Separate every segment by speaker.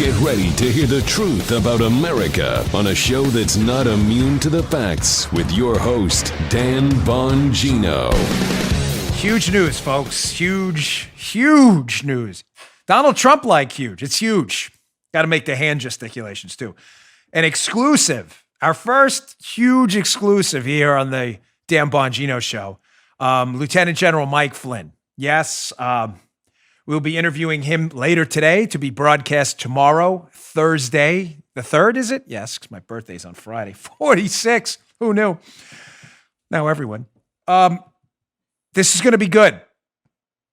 Speaker 1: Get ready to hear the truth about America on a show that's not immune to the facts with your host, Dan Bongino.
Speaker 2: Huge news, folks. Huge news. Donald Trump like huge. It's huge. Got to make the hand gesticulations too. An exclusive. Our first huge exclusive here on the Dan Bongino show. Lieutenant General Mike Flynn. Yes, we'll be interviewing him later today to be broadcast tomorrow, Thursday. The 3rd, is it? Yes, because my birthday's on Friday. 46. Who knew? Now everyone. This is going to be good.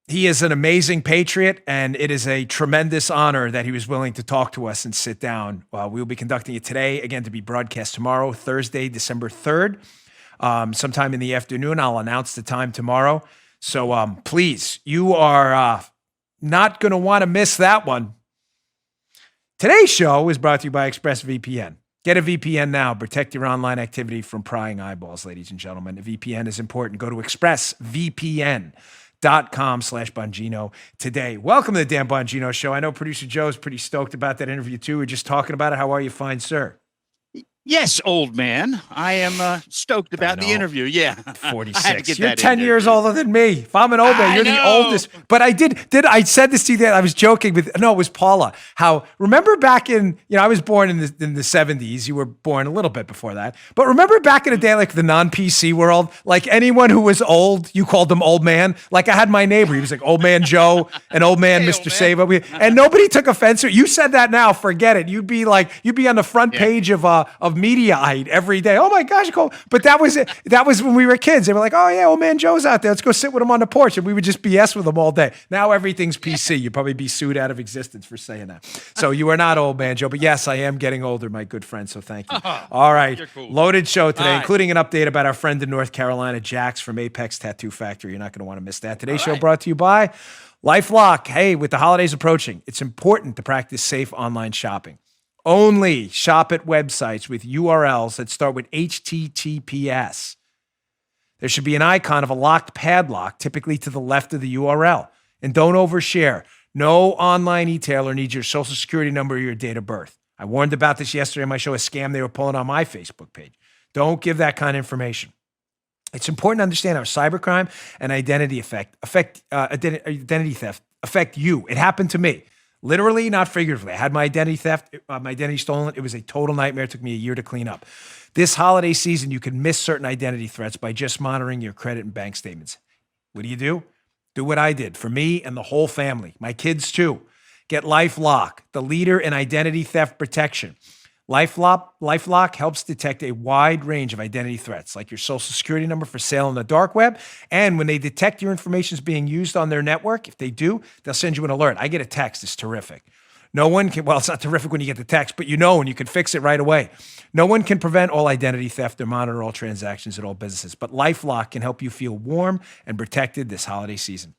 Speaker 2: He is an amazing patriot, and it is a tremendous honor that he was willing to talk to us and sit down. We'll be conducting it today, again, to be broadcast tomorrow, Thursday, December 3rd. Sometime in the afternoon. I'll announce the time tomorrow. So please, you are not going to want to miss that one. Today's show is brought to you by ExpressVPN. Get a VPN now. Protect your online activity from prying eyeballs, ladies and gentlemen. A VPN is important. Go to expressvpn.com/Bongino today. Welcome to the Dan Bongino Show. I know producer Joe is pretty stoked about that interview too. We're just talking about it. How are you, fine sir?
Speaker 3: Yes, old man. I am stoked about the interview. Yeah.
Speaker 2: 46. You're 10 years older than me. If I'm an old man, you're the oldest. But I I said this to you that I was joking with, no, it was Paula. How, remember back in, I was born in the 70s. You were born a little bit before that. But remember back in the day, like the non-PC world, like anyone who was old, you called them old man. Like I had my neighbor. He was like old man Joe and old man Mr. Sava. And nobody took offense to it. You said that now, forget it. You'd be on the front page of Mediaite every day. Oh my gosh, cool. But that was it. That was when we were kids. They were like, oh yeah, old man Joe's out there. Let's go sit with him on the porch. And we would just BS with him all day. Now everything's PC. You'd probably be sued out of existence for saying that. So you are not old man Joe. But yes, I am getting older, my good friend. So thank you. All right. Cool. Loaded show today, including an update about our friend in North Carolina, Jax from Apex Tattoo Factory. You're not going to want to miss that. Today's show brought to you by LifeLock. Hey, with the holidays approaching, it's important to practice safe online shopping. Only shop at websites with URLs that start with HTTPS. There should be an icon of a locked padlock, typically to the left of the URL. And don't overshare. No online retailer needs your social security number or your date of birth. I warned about this yesterday on my show, a scam they were pulling on my Facebook page. Don't give that kind of information. It's important to understand how cybercrime and identity theft affect you. It happened to me. Literally, not figuratively. I had my identity stolen. It was a total nightmare. It took me a year to clean up. This holiday season, you can miss certain identity threats by just monitoring your credit and bank statements. What do? Do what I did for me and the whole family, my kids too. Get LifeLock, the leader in identity theft protection. LifeLock helps detect a wide range of identity threats, like your social security number for sale on the dark web. And when they detect your information is being used on their network, if they do, they'll send you an alert. I get a text. It's terrific. No one can, well, it's not terrific when you get the text, but and you can fix it right away. No one can prevent all identity theft or monitor all transactions at all businesses, but LifeLock can help you feel warm and protected this holiday season.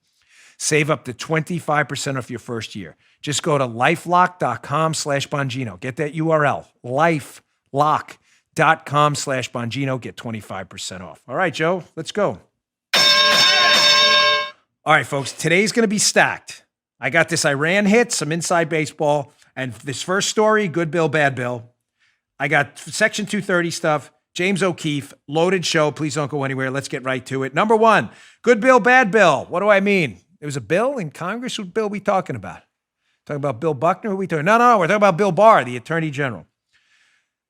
Speaker 2: Save up to 25% off your first year. Just go to lifelock.com/Bongino. Get that URL, lifelock.com/Bongino. Get 25% off. All right, Joe, let's go. All right, folks, today's going to be stacked. I got this Iran hit, some inside baseball, and this first story, good bill, bad bill. I got Section 230 stuff, James O'Keefe, loaded show. Please don't go anywhere. Let's get right to it. Number one, good bill, bad bill. What do I mean? There was a bill in Congress. What bill are we talking about? Talking about Bill Buckner? Who are we talking? No, we're talking about Bill Barr, the Attorney General.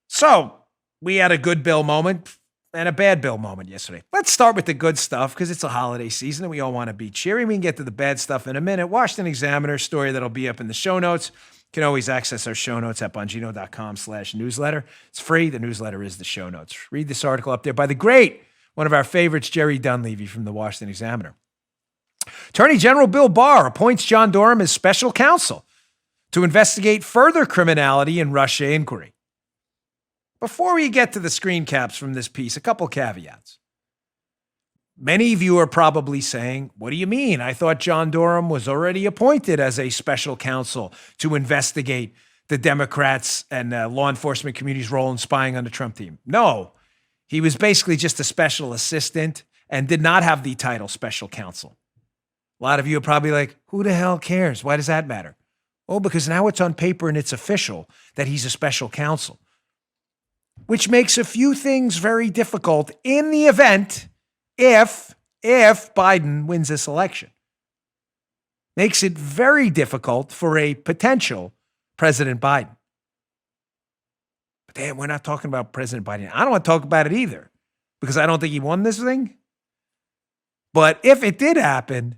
Speaker 2: So we had a good bill moment and a bad bill moment yesterday. Let's start with the good stuff because it's a holiday season and we all want to be cheery. We can get to the bad stuff in a minute. Washington Examiner story that'll be up in the show notes. You can always access our show notes at bongino.com/newsletter. It's free. The newsletter is the show notes. Read this article up there by the great, one of our favorites, Jerry Dunleavy from the Washington Examiner. Attorney General Bill Barr appoints John Durham as special counsel to investigate further criminality in Russia inquiry. Before we get to the screen caps from this piece, a couple caveats. Many of you are probably saying, what do you mean? I thought John Durham was already appointed as a special counsel to investigate the Democrats and law enforcement community's role in spying on the Trump team. No, he was basically just a special assistant and did not have the title special counsel. A lot of you are probably like, who the hell cares? Why does that matter? Well, because now it's on paper and it's official that he's a special counsel, which makes a few things very difficult in the event if Biden wins this election. Makes it very difficult for a potential President Biden. But damn, we're not talking about President Biden. I don't want to talk about it either because I don't think he won this thing. But if it did happen,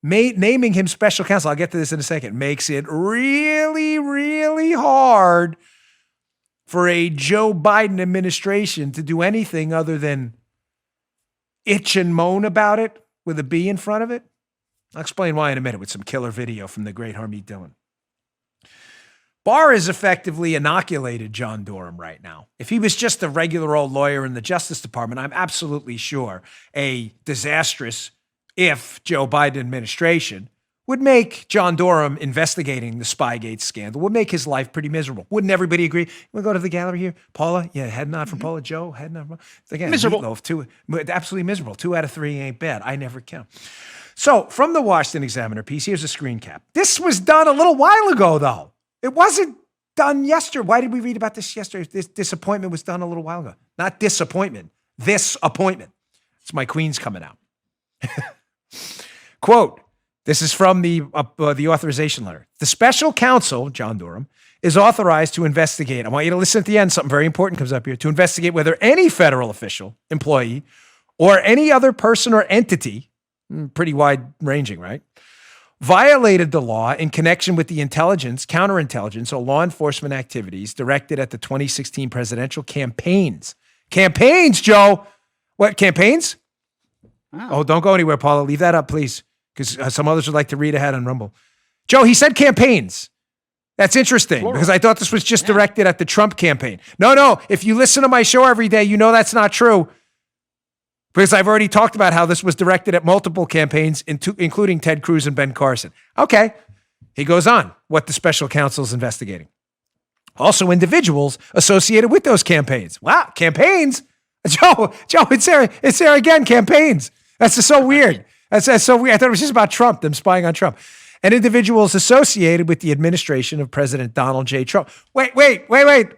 Speaker 2: naming him special counsel, I'll get to this in a second, makes it really, really hard for a Joe Biden administration to do anything other than itch and moan about it with a B in front of it. I'll explain why in a minute with some killer video from the great Harmeet Dillon. Barr has effectively inoculated John Durham right now. If he was just a regular old lawyer in the Justice Department, I'm absolutely sure a disastrous Joe Biden administration would make John Durham investigating the Spygate scandal, would make his life pretty miserable. Wouldn't everybody agree? We'll go to the gallery here. Paula, yeah, head nod from Paula. Joe, head nod from again,
Speaker 3: miserable.
Speaker 2: Meatloaf, absolutely miserable. 2 out of 3 ain't bad. I never count. So from the Washington Examiner piece, here's a screen cap. This was done a little while ago, though. It wasn't done yesterday. Why did we read about this yesterday? This disappointment was done a little while ago. Not disappointment. This appointment. It's my queen's coming out. Quote, this is from the authorization letter. The special counsel, John Durham, is authorized to investigate. I want you to listen at the end. Something very important comes up here. To investigate whether any federal official, employee, or any other person or entity, pretty wide ranging, right, violated the law in connection with the intelligence, counterintelligence, or law enforcement activities directed at the 2016 presidential campaigns. Campaigns, Joe. What, campaigns? Wow. Oh, don't go anywhere, Paula. Leave that up, please, because some others would like to read ahead on Rumble. Joe, he said campaigns. That's interesting, plural, because I thought this was just directed at the Trump campaign. No. If you listen to my show every day, you know that's not true. Because I've already talked about how this was directed at multiple campaigns, including Ted Cruz and Ben Carson. Okay. He goes on what the special counsel is investigating. Also, individuals associated with those campaigns. Wow, campaigns? Joe, it's there again, campaigns. That's just so weird. That's so weird. I thought it was just about Trump, them spying on Trump. And individuals associated with the administration of President Donald J. Trump. Wait.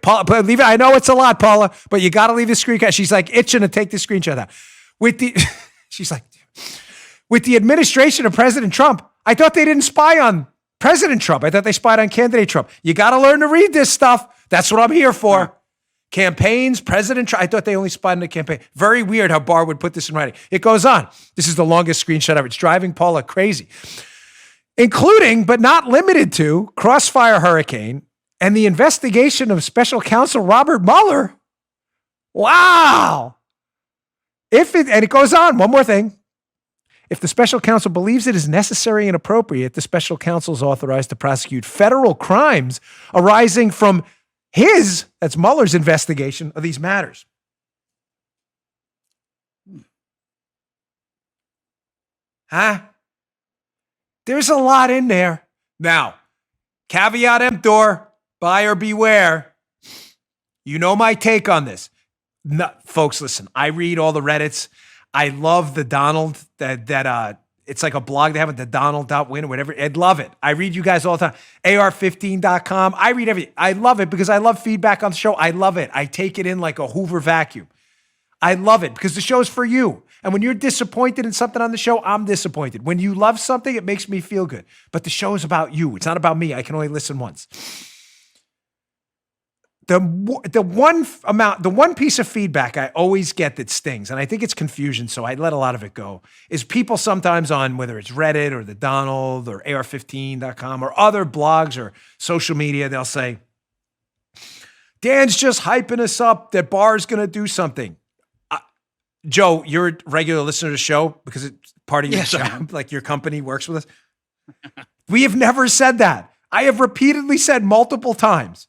Speaker 2: Paula, leave it. I know it's a lot, Paula, but you got to leave the screenshot. She's like itching to take the screenshot out. She's like, with the administration of President Trump, I thought they didn't spy on President Trump. I thought they spied on candidate Trump. You got to learn to read this stuff. That's what I'm here for. Campaigns, President Trump. I thought they only spied on the campaign. Very weird how Barr would put this in writing. It goes on. This is the longest screenshot ever. It's driving Paula crazy. Including, but not limited to, Crossfire Hurricane and the investigation of special counsel Robert Mueller. Wow. And it goes on, one more thing. If the special counsel believes it is necessary and appropriate, the special counsel is authorized to prosecute federal crimes arising from that's Mueller's investigation of these matters. Huh? There's a lot in there. Now, caveat emptor, buyer beware. You know my take on this. No, folks, listen, I read all the Reddits. I love the Donald, that it's like a blog they have at the Donald.win or whatever. I'd love it. I read you guys all the time. AR15.com. I read everything. I love it because I love feedback on the show. I love it. I take it in like a Hoover vacuum. I love it because the show's for you. And when you're disappointed in something on the show, I'm disappointed. When you love something, it makes me feel good. But the show is about you. It's not about me. I can only listen once. The one piece of feedback I always get that stings, and I think it's confusion, so I let a lot of it go, is people sometimes on whether it's Reddit or the Donald or AR15.com or other blogs or social media, they'll say, Dan's just hyping us up that Barr's going to do something. Joe, you're a regular listener to the show because it's part of your job, like your company works with us. We have never said that. I have repeatedly said multiple times,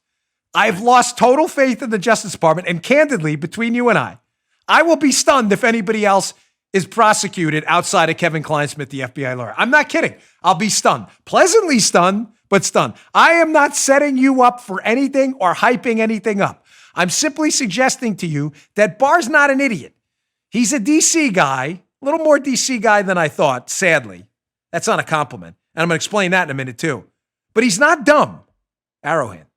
Speaker 2: I've lost total faith in the Justice Department, and candidly, between you and I will be stunned if anybody else is prosecuted outside of Kevin Kleinsmith, the FBI lawyer. I'm not kidding. I'll be stunned. Pleasantly stunned, but stunned. I am not setting you up for anything or hyping anything up. I'm simply suggesting to you that Barr's not an idiot. He's a DC guy, a little more DC guy than I thought, sadly. That's not a compliment. And I'm going to explain that in a minute, too. But he's not dumb, Arrowhead.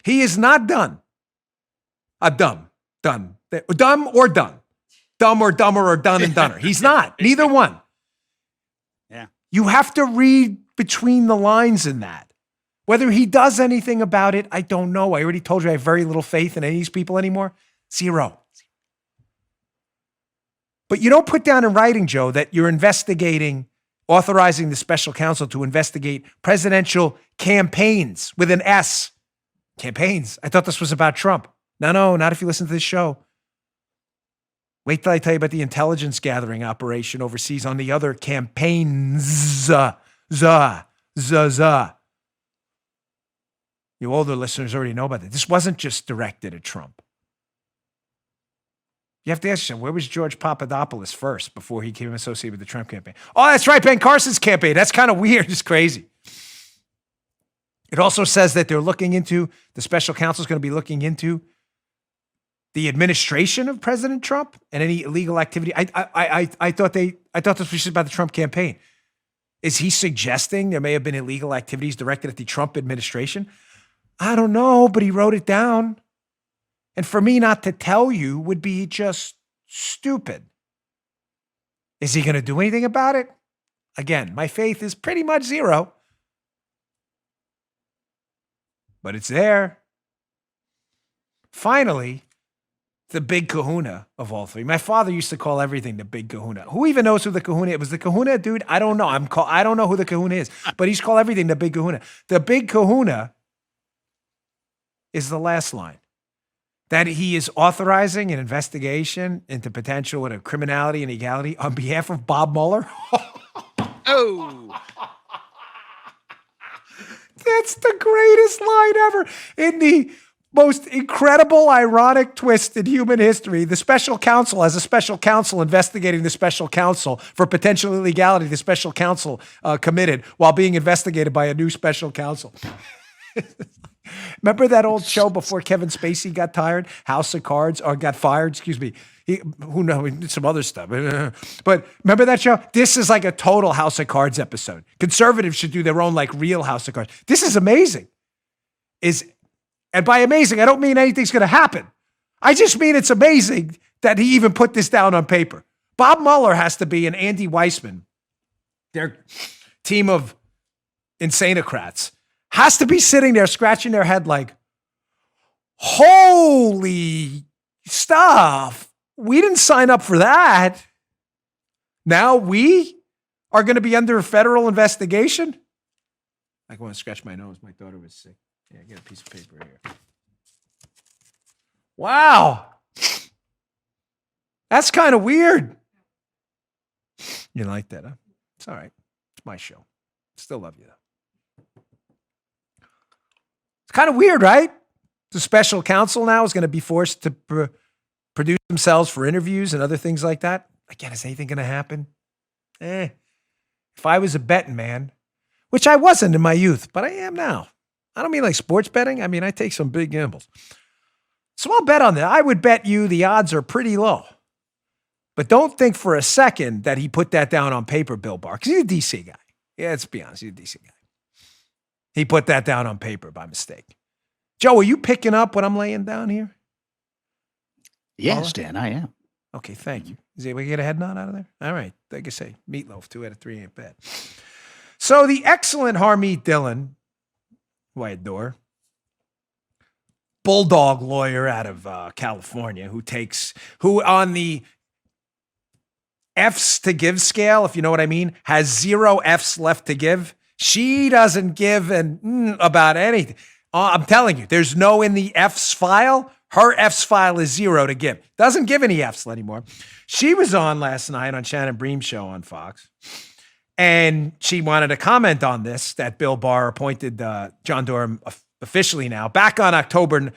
Speaker 2: He is not done. Dumb or done. Dumb or dumber or done and dunner. He's not. Neither one.
Speaker 3: Yeah.
Speaker 2: You have to read between the lines in that. Whether he does anything about it, I don't know. I already told you I have very little faith in any of these people anymore. Zero. But you don't put down in writing, Joe, that you're authorizing the special counsel to investigate presidential campaigns with an S. Campaigns. I thought this was about Trump. No, not if you listen to this show. Wait till I tell you about the intelligence gathering operation overseas on the other campaigns. You older listeners already know about that. This wasn't just directed at Trump. You have to ask yourself, where was George Papadopoulos first before he became associated with the Trump campaign? Oh, that's right, Ben Carson's campaign. That's kind of weird. It's crazy. It also says that the special counsel is going to be looking into the administration of President Trump and any illegal activity. I thought this was just about the Trump campaign. Is he suggesting there may have been illegal activities directed at the Trump administration? I don't know, but he wrote it down. And for me not to tell you would be just stupid. Is he going to do anything about it? Again, my faith is pretty much zero. But it's there. Finally, the big kahuna of all three. My father used to call everything the big kahuna. Who even knows who the kahuna is? Was the kahuna dude? I don't know. I don't know who the kahuna is, but he's called everything the big kahuna. The big kahuna is the last line. That he is authorizing an investigation into potential criminality and illegality on behalf of Bob Mueller.
Speaker 3: Oh.
Speaker 2: That's the greatest line ever. In the most incredible, ironic twist in human history, the special counsel has a special counsel investigating the special counsel for potential illegality the special counsel committed while being investigated by a new special counsel. Remember that old show before Kevin Spacey got tired? House of Cards, or got fired, excuse me. Who knows? He did some other stuff. But remember that show? This is like a total House of Cards episode. Conservatives should do their own like real House of Cards. This is amazing. And by amazing, I don't mean anything's going to happen. I just mean it's amazing that he even put this down on paper. Bob Mueller has to be, and Andy Weissman, their team of insanocrats, has to be sitting there scratching their head like, holy stuff. We didn't sign up for that. Now we are going to be under a federal investigation? I want to scratch my nose. My daughter was sick. Yeah, get a piece of paper here. Wow. That's kind of weird. You like that, huh? It's all right. It's my show. Still love you, though. It's kind of weird, right? The special counsel now is going to be forced to produce themselves for interviews and other things like that. Again, is anything going to happen? If I was a betting man, which I wasn't in my youth, but I am now. I don't mean like sports betting. I mean, I take some big gambles. So I'll bet on that. I would bet you the odds are pretty low. But don't think for a second that he put that down on paper, Bill Barr, because he's a DC guy. Yeah, let's be honest, he's a DC guy. He put that down on paper by mistake. Joe, are you picking up what I'm laying down here?
Speaker 3: Yes, Dan, I am.
Speaker 2: Okay, thank you. Is it we get a head nod out of there? All right, like I say, meatloaf, 2 out of 3 ain't bad. So the excellent Harmeet Dillon, who I adore, bulldog lawyer out of California, who on the F's to give scale, if you know what I mean, has 0 F's left to give. She doesn't give about anything. I'm telling you, there's no in the F's file. Her F's file is 0 to give. Doesn't give any F's anymore. She was on last night on Shannon Bream's show on Fox, and she wanted to comment on this, that Bill Barr appointed John Durham officially now. Back in October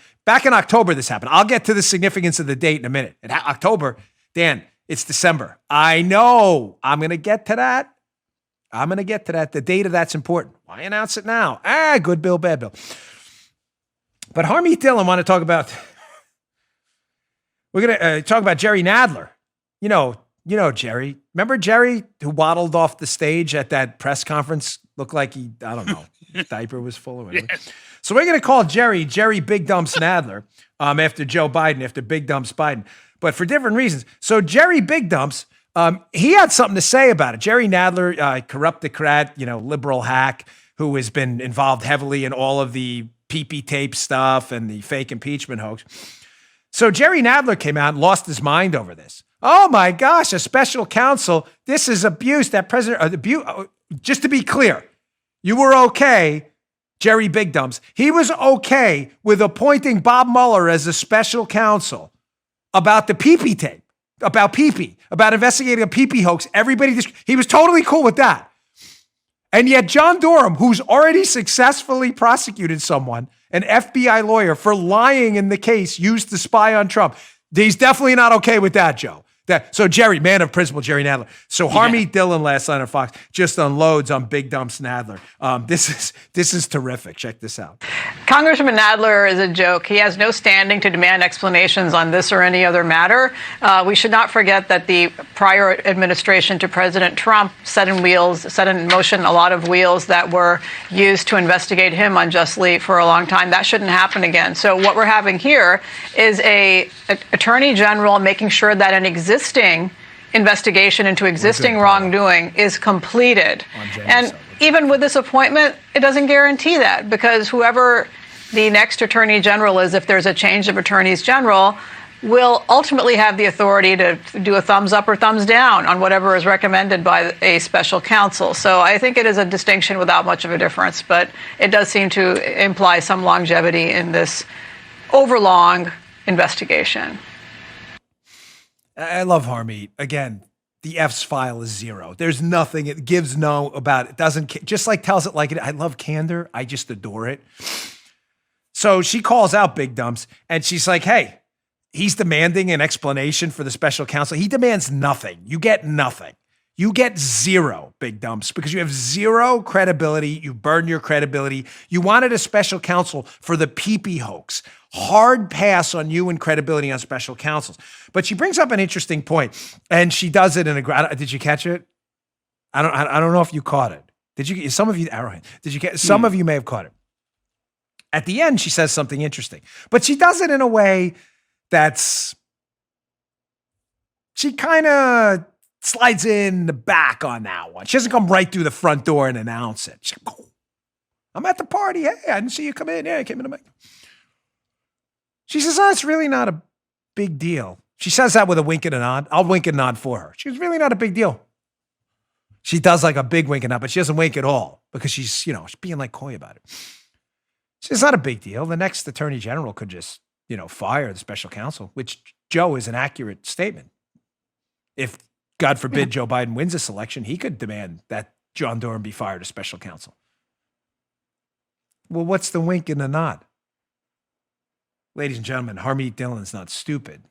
Speaker 2: this happened. I'll get to the significance of the date in a minute. October, Dan, it's December. I know. I'm going to get to that. The date of that's important. Why announce it now? Good Bill, bad Bill. But Harmeet Dillon want to talk about, we're going to talk about Jerry Nadler. You know Jerry. Remember Jerry who waddled off the stage at that press conference? Looked like he, I don't know, diaper was full or whatever. Yes. So we're going to call Jerry Big Dumps Nadler after Joe Biden, after Big Dumps Biden, but for different reasons. So Jerry Big Dumps, he had something to say about it. Jerry Nadler, corruptocrat, liberal hack who has been involved heavily in all of the pee-pee tape stuff and the fake impeachment hoax. So Jerry Nadler came out and lost his mind over this. Oh my gosh, a special counsel. This is abuse. That president, just to be clear, you were okay, Jerry Big Dumps. He was okay with appointing Bob Mueller as a special counsel about the pee-pee tape, about pee-pee, about investigating a pee-pee hoax. He was totally cool with that. And yet John Durham, who's already successfully prosecuted someone, an FBI lawyer, for lying in the case used to spy on Trump, he's definitely not okay with that, Joe. So Jerry, man of principle, Jerry Nadler. So Harmeet Dillon last night on Fox just unloads on Big Dumps Nadler. This is terrific. Check this out.
Speaker 4: Congressman Nadler is a joke. He has no standing to demand explanations on this or any other matter. We should not forget that the prior administration to President Trump set in motion a lot of wheels that were used to investigate him unjustly for a long time. That shouldn't happen again. So what we're having here is an attorney general making sure that an existing investigation into existing wrongdoing is completed. And even with this appointment, it doesn't guarantee that, because whoever the next attorney general is, if there's a change of attorneys general, will ultimately have the authority to do a thumbs up or thumbs down on whatever is recommended by a special counsel. So I think it is a distinction without much of a difference, but it does seem to imply some longevity in this overlong investigation.
Speaker 2: I love Harmeet. Again, the F's file is zero. There's nothing. It gives no about it. Doesn't, just like tells it like it. I love candor. I just adore it. So she calls out Big Dumps and she's like, hey, he's demanding an explanation for the special counsel. He demands nothing. You get nothing. You get zero, Big Dumps, because you have zero credibility. You burn your credibility. You wanted a special counsel for the pee-pee hoax. Hard pass on you and credibility on special counsels. But she brings up an interesting point, and she does it in a. Did you catch it? I don't know if you caught it. Did you? Some of you, Arrowhead. Did you get? Some of you may have caught it. At the end, she says something interesting, but she does it in a way that's. She kind of slides in the back on that one. She doesn't come right through the front door and announce it. She's like, oh, I'm at the party. Hey, I didn't see you come in. Yeah, I came in to make. She says, oh, it's really not a big deal. She says that with a wink and a nod. I'll wink and nod for her. She's really not a big deal. She does like a big wink and nod, but she doesn't wink at all because she's, she's being like coy about it. She says, it's not a big deal. The next attorney general could just, fire the special counsel, which, Joe, is an accurate statement. If, God forbid, Joe Biden wins this election, he could demand that John Durham be fired as special counsel. Well, what's the wink and the nod? Ladies and gentlemen, Harmeet Dillon's not stupid.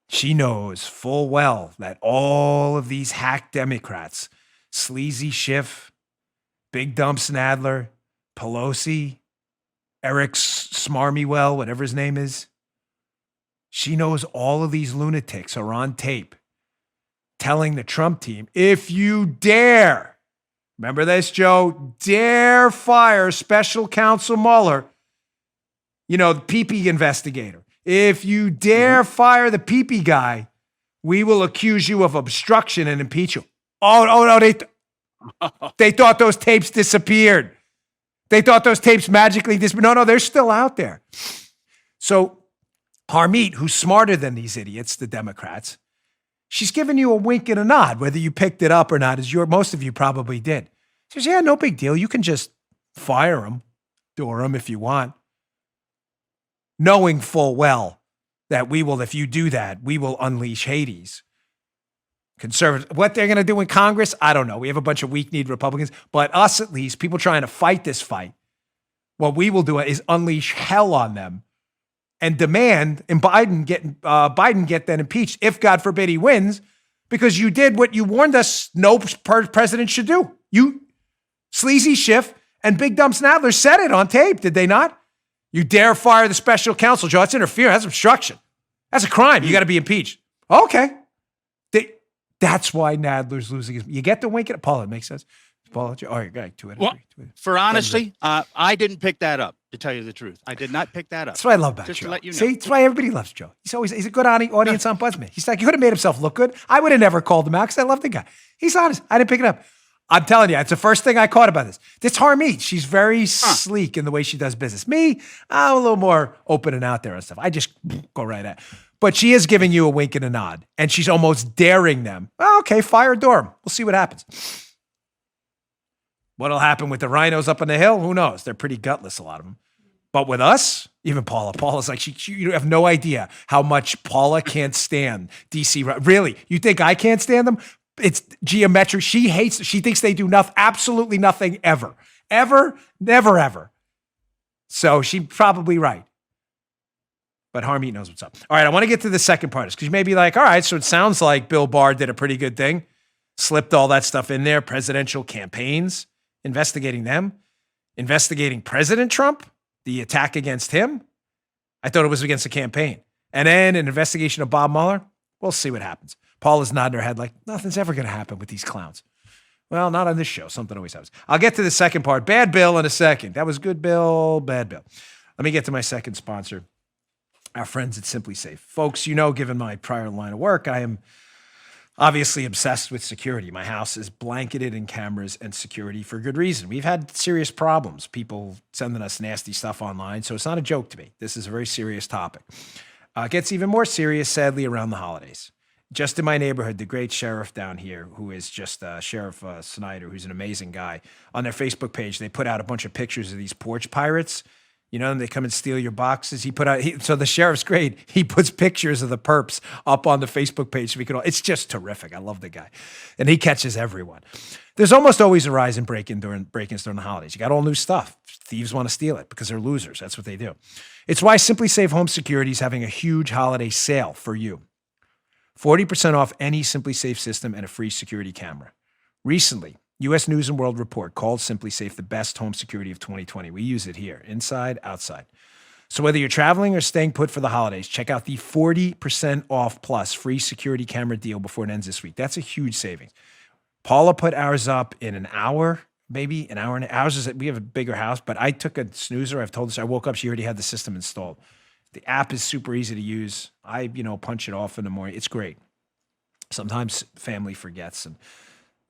Speaker 2: She knows full well that all of these hack Democrats, Sleazy Schiff, Big Dumps Nadler, Pelosi, Eric Smarmywell, whatever his name is, she knows all of these lunatics are on tape telling the Trump team, if you dare, remember this, Joe, dare fire special counsel Mueller, the pee-pee investigator. If you dare fire the pee-pee guy, we will accuse you of obstruction and impeach you. Oh no, they thought those tapes disappeared. They thought those tapes magically disappeared. No, they're still out there. So Harmeet, who's smarter than these idiots, the Democrats, she's giving you a wink and a nod, whether you picked it up or not, as most of you probably did. She says, yeah, no big deal. You can just fire him, Durham, if you want. Knowing full well that if you do that, we will unleash Hades. Conservatives, what they're going to do in Congress, I don't know. We have a bunch of weak-kneed Republicans, but us at least, people trying to fight this fight, what we will do is unleash hell on them and demand Biden get then impeached if, God forbid, he wins, because you did what you warned us no president should do. You, Sleazy Schiff and Big Dumps Nadler said it on tape, did they not? You dare fire the special counsel, Joe. That's interference. That's obstruction. That's a crime. You got to be impeached. Okay. That's why Nadler's losing his. You get the wink at Paul. It makes sense. Paula, all right, go ahead.
Speaker 3: Well, for honesty, I didn't pick that up, to tell you the truth. I did not pick that up.
Speaker 2: That's what I love about
Speaker 3: Just
Speaker 2: Joe.
Speaker 3: to let you know.
Speaker 2: See, that's why everybody loves Joe. He's a good audience ombudsman. He's like, he could have made himself look good. I would have never called him out because I love the guy. He's honest. I didn't pick it up. I'm telling you, it's the first thing I caught about this. This Harmeet, she's very sleek in the way she does business. Me, I'm a little more open and out there and stuff. I just go right at. But she is giving you a wink and a nod, and she's almost daring them. Oh, okay, fire Durham. We'll see what happens. What'll happen with the rhinos up on the hill? Who knows? They're pretty gutless, a lot of them. But with us, even Paula's like, you have no idea how much Paula can't stand DC. Really? You think I can't stand them? It's geometric. She thinks they do absolutely nothing ever. Ever, never, ever. So she's probably right. But Harmeet knows what's up. All right, I want to get to the second part because you may be like, all right, so it sounds like Bill Barr did a pretty good thing. Slipped all that stuff in there, presidential campaigns, investigating them, investigating President Trump, the attack against him. I thought it was against the campaign. And then an investigation of Bob Mueller. We'll see what happens. Paula's nodding her head like, nothing's ever going to happen with these clowns. Well, not on this show. Something always happens. I'll get to the second part. Bad Bill in a second. That was good Bill, bad Bill. Let me get to my second sponsor, our friends at SimpliSafe. Folks, given my prior line of work, I am obviously obsessed with security. My house is blanketed in cameras and security for good reason. We've had serious problems, people sending us nasty stuff online, so it's not a joke to me. This is a very serious topic. It gets even more serious, sadly, around the holidays. Just in my neighborhood, the great sheriff down here, who is just Sheriff Snyder, who's an amazing guy, on their Facebook page, they put out a bunch of pictures of these porch pirates. And they come and steal your boxes. So the sheriff's great. He puts pictures of the perps up on the Facebook page so we can all, it's just terrific. I love the guy. And he catches everyone. There's almost always a rise in break-ins during the holidays. You got all new stuff. Thieves want to steal it because they're losers. That's what they do. It's why SimpliSafe Home Security is having a huge holiday sale for you. 40% off any SimpliSafe system and a free security camera. Recently, U.S. News & World Report called SimpliSafe the best home security of 2020. We use it here, inside, outside. So whether you're traveling or staying put for the holidays, check out the 40% off plus free security camera deal before it ends this week. That's a huge savings. Paula put ours up in an hour, maybe an hour and ours we have a bigger house, but I took a snoozer. I've told her, I woke up, she already had the system installed. The app is super easy to use. I, punch it off in the morning. It's great. Sometimes family forgets and,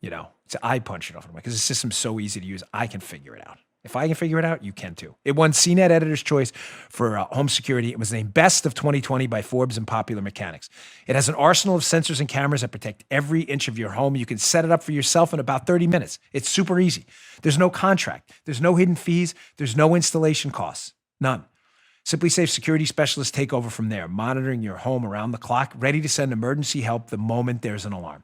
Speaker 2: so I punch it off because the system's so easy to use. I can figure it out. If I can figure it out, you can too. It won CNET Editor's Choice for home security. It was named Best of 2020 by Forbes and Popular Mechanics. It has an arsenal of sensors and cameras that protect every inch of your home. You can set it up for yourself in about 30 minutes. It's super easy. There's no contract. There's no hidden fees. There's no installation costs. None. SimpliSafe security specialists take over from there, monitoring your home around the clock, ready to send emergency help the moment there's an alarm.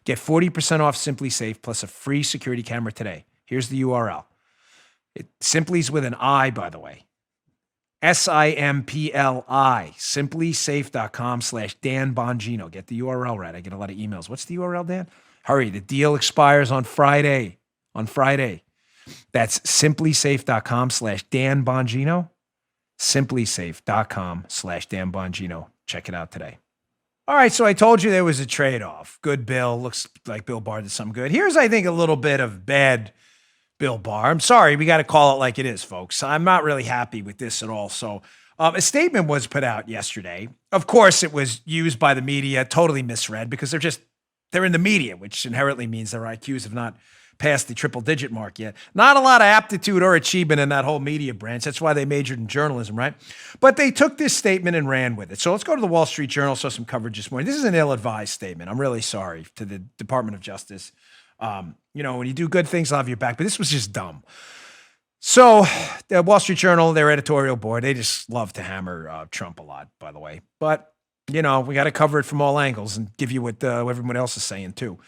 Speaker 2: Get 40% off SimpliSafe plus a free security camera today. Here's the URL. Simply's with an I, by the way. SIMPLI, SimpliSafe.com/Dan Bongino. Get the URL right. I get a lot of emails. What's the URL, Dan? Hurry, the deal expires on Friday. That's SimpliSafe.com/Dan Bongino. SimpliSafe.com/Dan Bongino. Check it out today. All right, so I told you there was a trade-off. Good Bill. Looks like Bill Barr did something good. Here's, I think, a little bit of bad Bill Barr. I'm sorry, we got to call it like it is, folks. I'm not really happy with this at all. So a statement was put out yesterday. Of course, it was used by the media, totally misread, because they're in the media, which inherently means their IQs have not passed the triple-digit mark yet. Not a lot of aptitude or achievement in that whole media branch. That's why they majored in journalism, right? But they took this statement and ran with it. So let's go to the Wall Street Journal. Saw some coverage this morning. This is an ill-advised statement. I'm really sorry to the Department of Justice. When you do good things, I'll have your back. But this was just dumb. So the Wall Street Journal, their editorial board, they just love to hammer Trump a lot, by the way. But, we got to cover it from all angles and give you what everyone else is saying, too.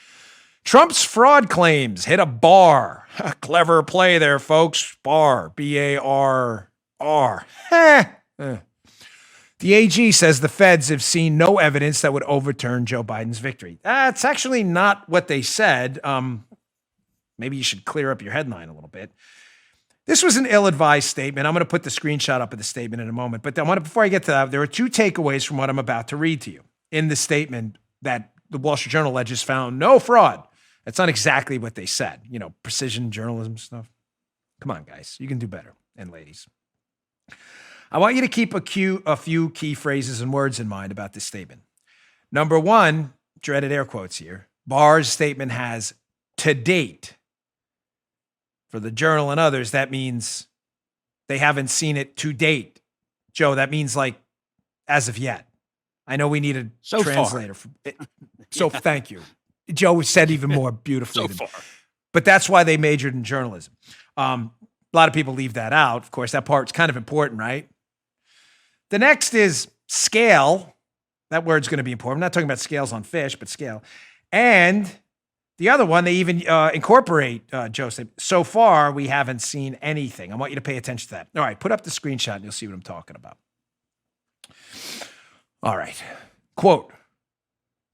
Speaker 2: Trump's fraud claims hit a bar. Clever play there, folks. Bar. B-A-R-R. The AG says the feds have seen no evidence that would overturn Joe Biden's victory. That's actually not what they said. Maybe you should clear up your headline a little bit. This was an ill-advised statement. I'm going to put the screenshot up of the statement in a moment. But before I get to that, there are two takeaways from what I'm about to read to you in the statement that the Wall Street Journal alleges found no fraud. It's not exactly what they said. Precision journalism stuff. Come on, guys. You can do better. And ladies. I want you to keep a few key phrases and words in mind about this statement. Number one, dreaded air quotes here. Barr's statement has to date. For the Journal and others, that means they haven't seen it to date. Joe, that means like as of yet. I know we need a translator. Thank you. Joe said even more beautifully. But that's why they majored in journalism. A lot of people leave that out. Of course, that part's kind of important, right? The next is scale. That word's going to be important. I'm not talking about scales on fish, but scale. And the other one, they even incorporate Joe said, so far, we haven't seen anything. I want you to pay attention to that. All right, put up the screenshot and you'll see what I'm talking about. All right. Quote,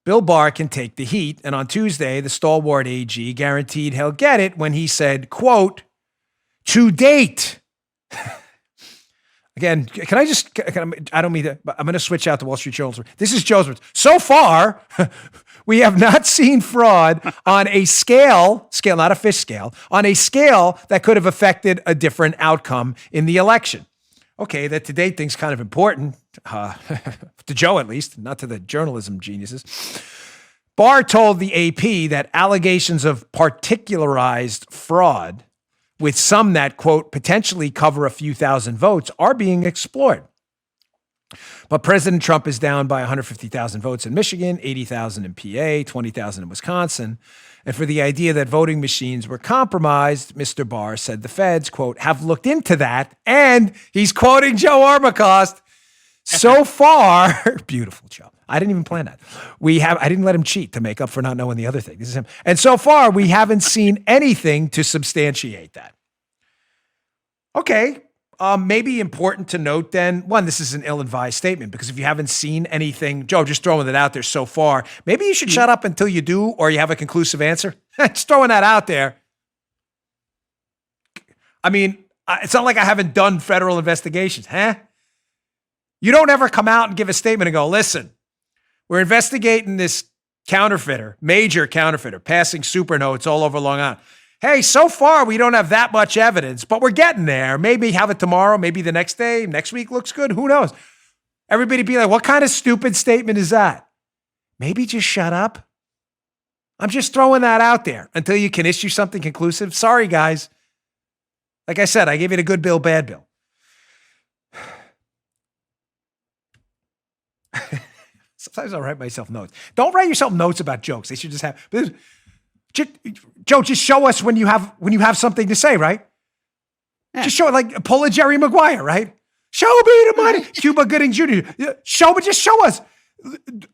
Speaker 2: Bill Barr can take the heat. And on Tuesday, the stalwart AG guaranteed he'll get it when he said, quote, to date. Again, I don't mean to, but I'm going to switch out the Wall Street Journal. This is Joe's words. So far, we have not seen fraud on a scale, not a fish scale, on a scale that could have affected a different outcome in the election. Okay, that to date thing's kind of important, to Joe at least, not to the journalism geniuses. Barr told the AP that allegations of particularized fraud, with some that, quote, potentially cover a few thousand votes, are being explored. But President Trump is down by 150,000 votes in Michigan, 80,000 in PA, 20,000 in Wisconsin. And for the idea that voting machines were compromised, Mr. Barr said the feds, quote, have looked into that. And he's quoting Joe Armacost. So far, beautiful, Joe. I didn't even plan that. I didn't let him cheat to make up for not knowing the other thing. This is him. And so far, we haven't seen anything to substantiate that. Okay. Maybe important to note then, one, this is an ill-advised statement because if you haven't seen anything, Joe, just throwing it out there so far, maybe you should shut up until you do or you have a conclusive answer. Just throwing that out there. I mean, it's not like I haven't done federal investigations, huh? You don't ever come out and give a statement and go, listen, we're investigating this counterfeiter, major counterfeiter, passing super notes all over Long Island. Hey, so far, we don't have that much evidence, but we're getting there. Maybe have it tomorrow, maybe the next day, next week looks good. Who knows? Everybody be like, what kind of stupid statement is that? Maybe just shut up. I'm just throwing that out there until you can issue something conclusive. Sorry, guys. Like I said, I gave it a good bill, bad bill. Sometimes I'll write myself notes. Don't write yourself notes about jokes. They should just have... Joe, just show us when you have something to say, right? Yeah. Just show it, like pull a Jerry Maguire, right? Show me the money. Cuba Gooding Jr. Just show us.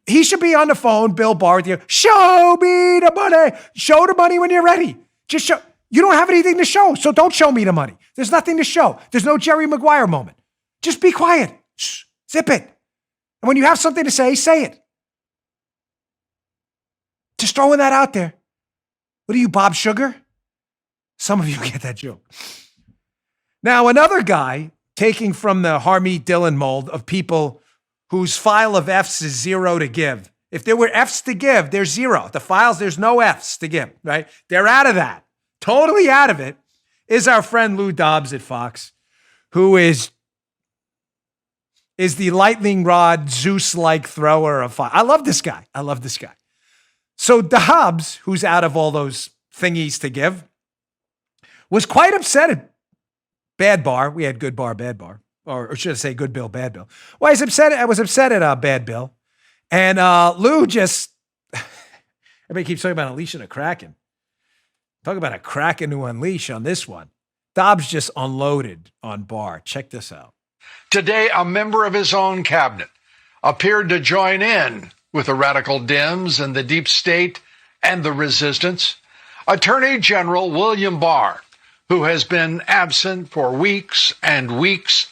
Speaker 2: He should be on the phone, Bill Barr with you. Show me the money. Show the money when you're ready. Just show. You don't have anything to show, so don't show me the money. There's nothing to show. There's no Jerry Maguire moment. Just be quiet. Shh, zip it. And when you have something to say it. Just throwing that out there. What are you, Bob Sugar? Some of you get that joke. Now, another guy taking from the Harmeet Dillon mold of people whose file of Fs is zero to give. If there were Fs to give, there's zero. The files, there's no Fs to give, right? They're out of that. Totally out of it is our friend Lou Dobbs at Fox, who is the lightning rod Zeus-like thrower of fire. I love this guy. So Dobbs, who's out of all those thingies to give, was quite upset at Bad Bar. We had good bar, bad bar. Or should I say good bill, bad bill. Well, I was upset at Bad Bill. And Lou just, everybody keeps talking about unleashing a Kraken. Talk about a Kraken to unleash on this one. Dobbs just unloaded on Barr. Check this out.
Speaker 5: Today, a member of his own cabinet appeared to join in with the radical Dems and the deep state and the resistance. Attorney General William Barr, who has been absent for weeks and weeks,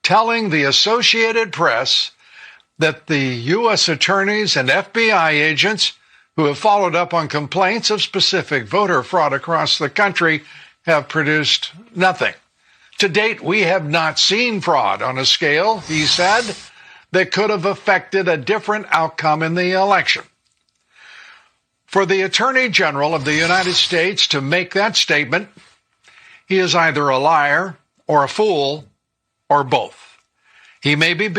Speaker 5: telling the Associated Press that the U.S. attorneys and FBI agents who have followed up on complaints of specific voter fraud across the country have produced nothing. To date, we have not seen fraud on a scale, he said, that could have affected a different outcome in the election. For the Attorney General of the United States to make that statement, he is either a liar or a fool or both. He may be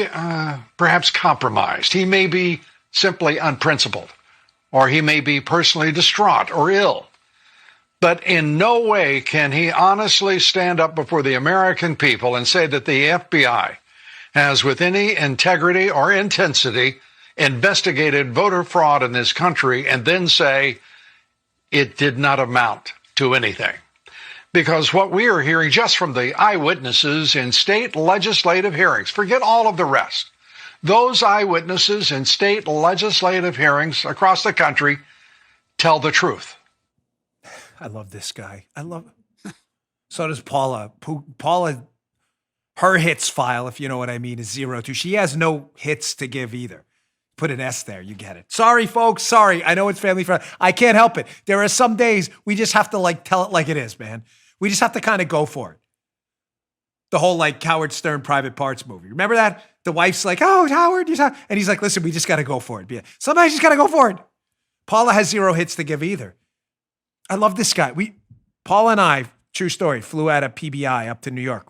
Speaker 5: perhaps compromised. He may be simply unprincipled, or he may be personally distraught or ill. But in no way can he honestly stand up before the American people and say that the FBI has, with any integrity or intensity, investigated voter fraud in this country and then say it did not amount to anything. Because what we are hearing just from the eyewitnesses in state legislative hearings, forget all of the rest, those eyewitnesses in state legislative hearings across the country tell the truth.
Speaker 2: I love this guy. So does Paula. Paula, her hits file, if you know what I mean, is 0 2. She has no hits to give either. Put an S there, you get it. Sorry, folks. Sorry. I know it's family friendly. I can't help it. There are some days we just have to tell it like it is, man. We just have to kind of go for it. The whole Howard Stern Private Parts movie. Remember that? The wife's like, oh, Howard, and he's like, listen, we just got to go for it. Sometimes you just got to go for it. Paula has 0 hits to give either. I love this guy. Paula and I, true story, flew out of PBI up to New York.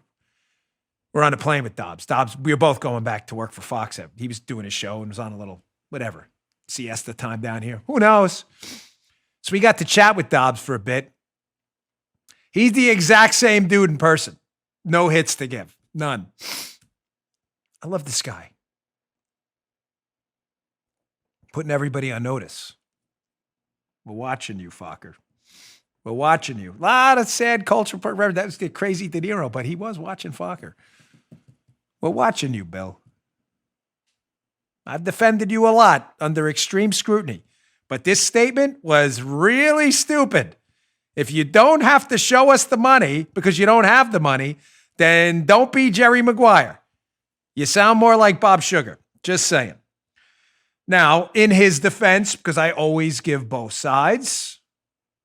Speaker 2: We're on a plane with Dobbs. We were both going back to work for Fox. He was doing his show and was on a little, whatever, siesta time down here. Who knows? So we got to chat with Dobbs for a bit. He's the exact same dude in person. No hits to give. None. I love this guy. Putting everybody on notice. We're watching you, Fokker. We're watching you. A lot of sad culture. That was the crazy De Niro, but he was watching Fokker. We're watching you, Bill. I've defended you a lot under extreme scrutiny, but this statement was really stupid. If you don't have to show us the money because you don't have the money, then don't be Jerry Maguire. You sound more like Bob Sugar. Just saying. Now, in his defense, because I always give both sides,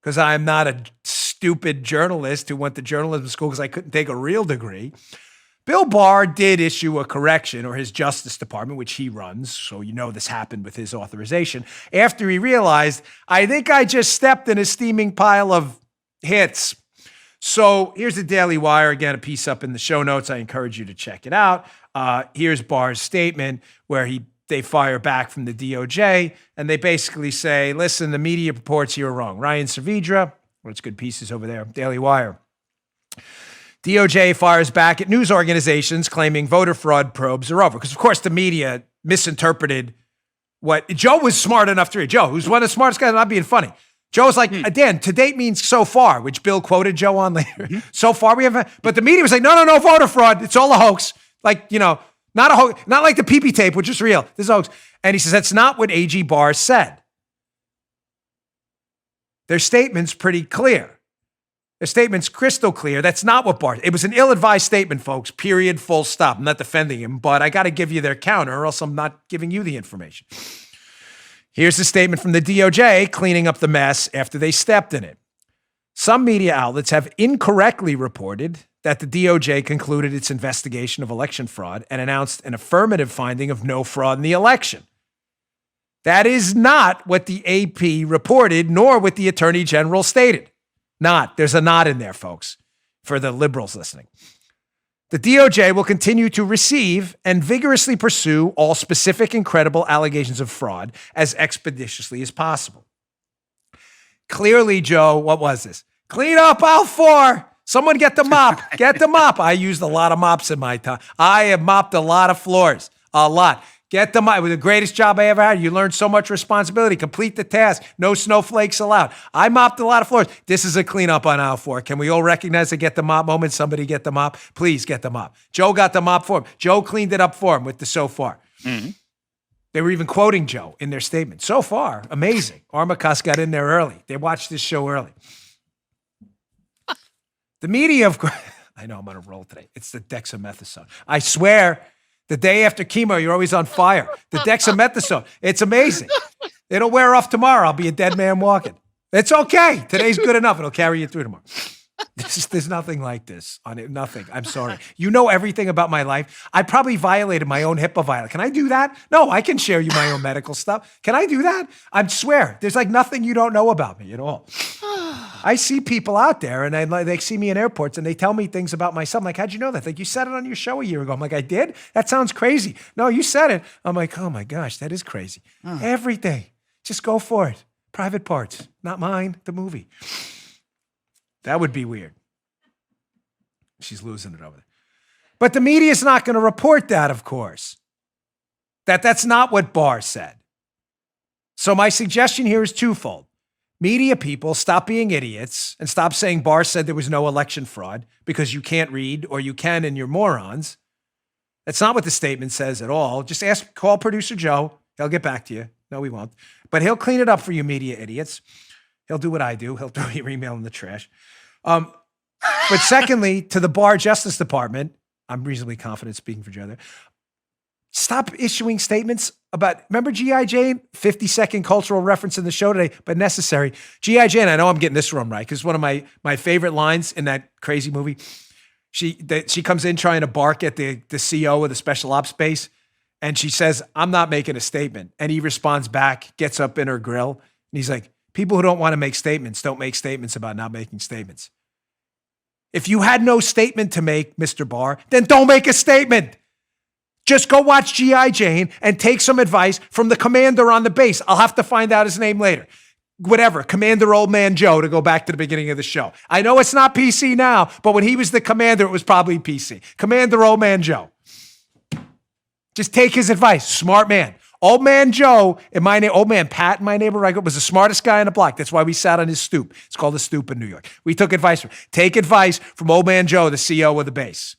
Speaker 2: because I'm not a stupid journalist who went to journalism school because I couldn't take a real degree, Bill Barr did issue a correction, or his Justice Department, which he runs, so you know this happened with his authorization, after he realized, I think I just stepped in a steaming pile of hits. So here's the Daily Wire, again, a piece up in the show notes. I encourage you to check it out. Here's Barr's statement where they fire back from the DOJ, and they basically say, listen, the media reports here are wrong. Ryan Saavedra, well, it's good pieces over there, Daily Wire. DOJ fires back at news organizations claiming voter fraud probes are over. Because, of course, the media misinterpreted what Joe was smart enough to read. Joe, who's one of the smartest guys, not being funny. Joe was like, Dan, to date means so far, which Bill quoted Joe on later. Mm-hmm. So far we haven't, but the media was like, no, voter fraud. It's all a hoax. Not a hoax, not like the pee-pee tape, which is real. This is a hoax. And he says, that's not what AG Barr said. Their statement's pretty clear. Their statement's crystal clear. That's not what Barr, it was an ill-advised statement, folks, period, full stop. I'm not defending him, but I got to give you their counter or else I'm not giving you the information. Here's the statement from the DOJ cleaning up the mess after they stepped in it. Some media outlets have incorrectly reported that the DOJ concluded its investigation of election fraud and announced an affirmative finding of no fraud in the election. That is not what the AP reported, nor what the Attorney General stated. There's a not in there, folks, for the liberals listening. The DOJ will continue to receive and vigorously pursue all specific and credible allegations of fraud as expeditiously as possible. Clearly, Joe, what was this? Clean up aisle 4. Someone get the mop. Get the mop. I used a lot of mops in my time. I have mopped a lot of floors. A lot. Get the mop. It was the greatest job I ever had. You learned so much responsibility. Complete the task. No snowflakes allowed. I mopped a lot of floors. This is a cleanup on aisle 4. Can we all recognize the get the mop moment? Somebody get the mop. Please get the mop. Joe got the mop for him. Joe cleaned it up for him with the so far. Mm-hmm. They were even quoting Joe in their statement. So far, amazing. Armacost got in there early. They watched this show early. The media, of course, I know I'm on a roll today. It's the dexamethasone. I swear, the day after chemo, you're always on fire. The dexamethasone. It's amazing. It'll wear off tomorrow. I'll be a dead man walking. It's okay. Today's good enough. It'll carry you through tomorrow. There's nothing like this on it. Nothing. I'm sorry. You know everything about my life. I probably violated my own HIPAA violation. Can I do that? No, I can share you my own medical stuff. Can I do that? I swear. There's like nothing you don't know about me at all. I see people out there and they see me in airports and they tell me things about myself. I'm like, how'd you know that? Like, you said it on your show a year ago. I'm like, I did? That sounds crazy. No, you said it. I'm like, oh my gosh, that is crazy. Everything. Just go for it. Private parts. Not mine. The movie. That would be weird. She's losing it over there. But the media is not going to report that, of course. That's not what Barr said. So my suggestion here is twofold. Media people, stop being idiots and stop saying Barr said there was no election fraud because you can't read, or you can and you're morons. That's not what the statement says at all. Just call producer Joe. He'll get back to you. No, he won't. But he'll clean it up for you media idiots. He'll do what I do. He'll throw your email in the trash. But secondly, to the Barr Justice Department, I'm reasonably confident speaking for Joe there, stop issuing statements about, remember G.I. Jane? 50-second cultural reference in the show today, but necessary. G.I. Jane, I know I'm getting this one right, because one of my favorite lines in that crazy movie, she comes in trying to bark at the CO of the special ops base, and she says, I'm not making a statement. And he responds back, gets up in her grill, and he's like, people who don't want to make statements don't make statements about not making statements. If you had no statement to make, Mr. Barr, then don't make a statement. Just go watch G.I. Jane and take some advice from the commander on the base. I'll have to find out his name later. Whatever, Commander Old Man Joe, to go back to the beginning of the show. I know it's not PC now, but when he was the commander, it was probably PC. Commander Old Man Joe. Just take his advice. Smart man. Old Man Joe, Old Man Pat in my neighborhood, was the smartest guy on the block. That's why we sat on his stoop. It's called the stoop in New York. We took advice from him. Take advice from Old Man Joe, the CO of the base.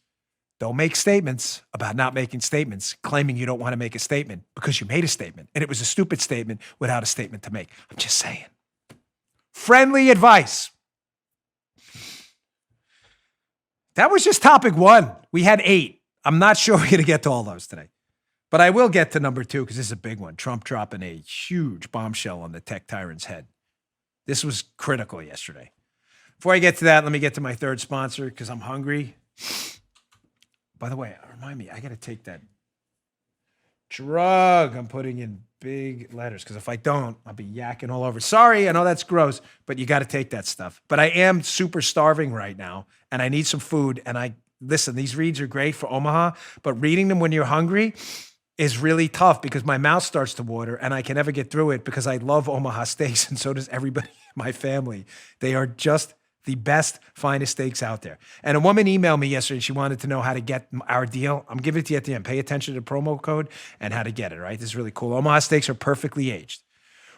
Speaker 2: Don't make statements about not making statements, claiming you don't want to make a statement because you made a statement. And it was a stupid statement without a statement to make. I'm just saying. Friendly advice. That was just topic 1. We had 8. I'm not sure we're going to get to all those today. But I will get to number 2 because this is a big one. Trump dropping a huge bombshell on the tech tyrant's head. This was critical yesterday. Before I get to that, let me get to my third sponsor because I'm hungry. By the way, remind me, I got to take that drug I'm putting in big letters because if I don't, I'll be yakking all over. Sorry, I know that's gross, but you got to take that stuff. But I am super starving right now and I need some food. And listen, these reads are great for Omaha, but reading them when you're hungry is really tough because my mouth starts to water and I can never get through it because I love Omaha Steaks and so does everybody in my family. They are just the best, finest steaks out there. And a woman emailed me yesterday. She wanted to know how to get our deal. I'm giving it to you at the end. Pay attention to the promo code and how to get it, right? This is really cool. Omaha Steaks are perfectly aged.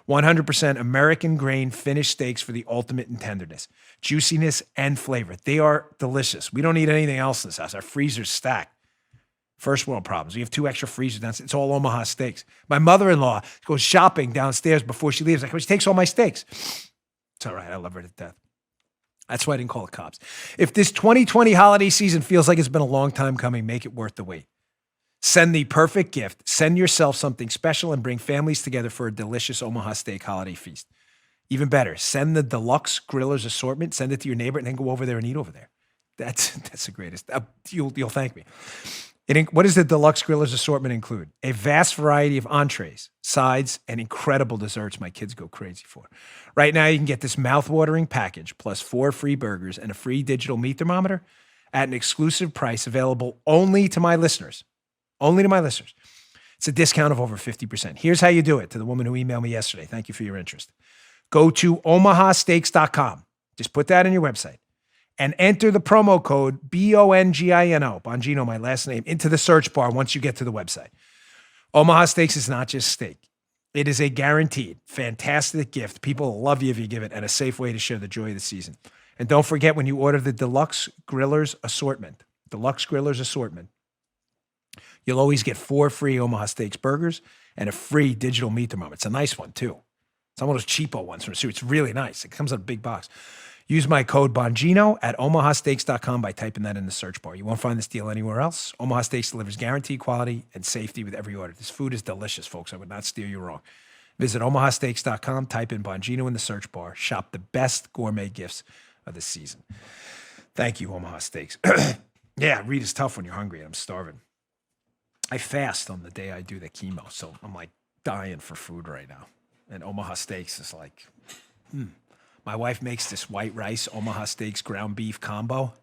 Speaker 2: 100% American grain finished steaks for the ultimate in tenderness, juiciness, and flavor. They are delicious. We don't need anything else in this house. Our freezer's stacked. First world problems. We have 2 extra freezers downstairs. It's all Omaha Steaks. My mother-in-law goes shopping downstairs before she leaves. Like, she takes all my steaks. It's all right. I love her to death. That's why I didn't call the cops. If this 2020 holiday season feels like it's been a long time coming, make it worth the wait. Send the perfect gift. Send yourself something special and bring families together for a delicious Omaha Steak holiday feast. Even better, send the deluxe grillers assortment. Send it to your neighbor and then go over there and eat over there. That's the greatest. You'll thank me. What does the deluxe grillers assortment include? A vast variety of entrees, sides, and incredible desserts my kids go crazy for. Right now, you can get this mouth-watering package plus 4 free burgers and a free digital meat thermometer at an exclusive price available only to my listeners. Only to my listeners. It's a discount of over 50%. Here's how you do it to the woman who emailed me yesterday. Thank you for your interest. Go to omahasteaks.com. Just put that in your website. And enter the promo code Bongino, Bongino, my last name, into the search bar once you get to the website. Omaha Steaks is not just steak. It is a guaranteed, fantastic gift. People will love you if you give it, and a safe way to share the joy of the season. And don't forget, when you order the Deluxe Grillers Assortment, you'll always get 4 free Omaha Steaks burgers and a free digital meat thermometer. It's a nice one, too. It's one of those cheapo ones from Sue. It's really nice. It comes in a big box. Use my code Bongino at omahasteaks.com by typing that in the search bar. You won't find this deal anywhere else. Omaha Steaks delivers guaranteed quality and safety with every order. This food is delicious, folks. I would not steer you wrong. Visit omahasteaks.com, type in Bongino in the search bar. Shop the best gourmet gifts of the season. Thank you, Omaha Steaks. Yeah, read is tough when you're hungry. I'm starving. I fast on the day I do the chemo, so I'm like dying for food right now. And Omaha Steaks is like, My wife makes this white rice Omaha Steaks ground beef combo.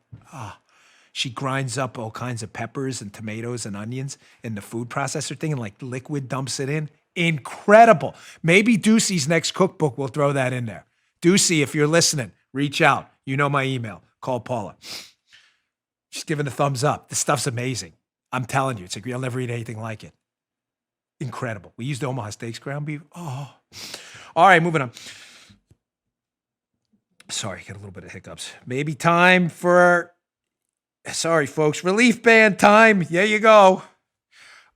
Speaker 2: She grinds up all kinds of peppers and tomatoes and onions in the food processor thing and like liquid dumps it in. Incredible. Maybe Ducey's next cookbook will throw that in there. Ducey, if you're listening, reach out. You know my email. Call Paula. She's giving a thumbs up. This stuff's amazing. I'm telling you, it's like you'll never eat anything like it. Incredible. We used Omaha Steaks ground beef. Oh. All right, moving on. Sorry, got a little bit of hiccups. Maybe time for, sorry, folks, relief band time. There you go.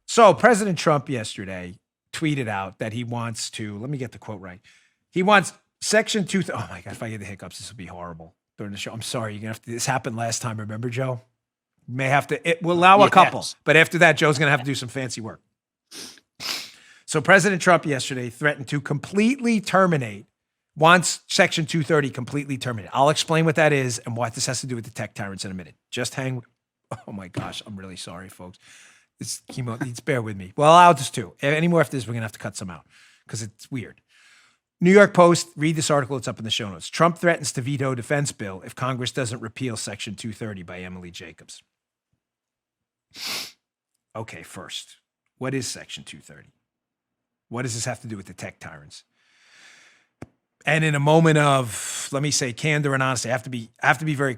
Speaker 2: So President Trump yesterday tweeted out that he wants to, let me get the quote right. He wants Section 2, oh my God, if I get the hiccups, this will be horrible during the show. I'm sorry, you're going to have to, this happened last time, remember, Joe? May have to, it will allow a couple, but after that, Joe's going to have to do some fancy work. So President Trump yesterday threatened to completely terminate, wants Section 230 completely terminated. I'll explain what that is and what this has to do with the tech tyrants in a minute. Just hang, oh my gosh, I'm really sorry, folks. It's chemo, please bear with me. Well, I'll just do. Any more after this, we're going to have to cut some out because it's weird. New York Post, read this article. It's up in the show notes. Trump threatens to veto defense bill if Congress doesn't repeal Section 230 by Emily Jacobs. Okay, first, what is Section 230? What does this have to do with the tech tyrants? And in a moment of, let me say, candor and honesty, I have to be very,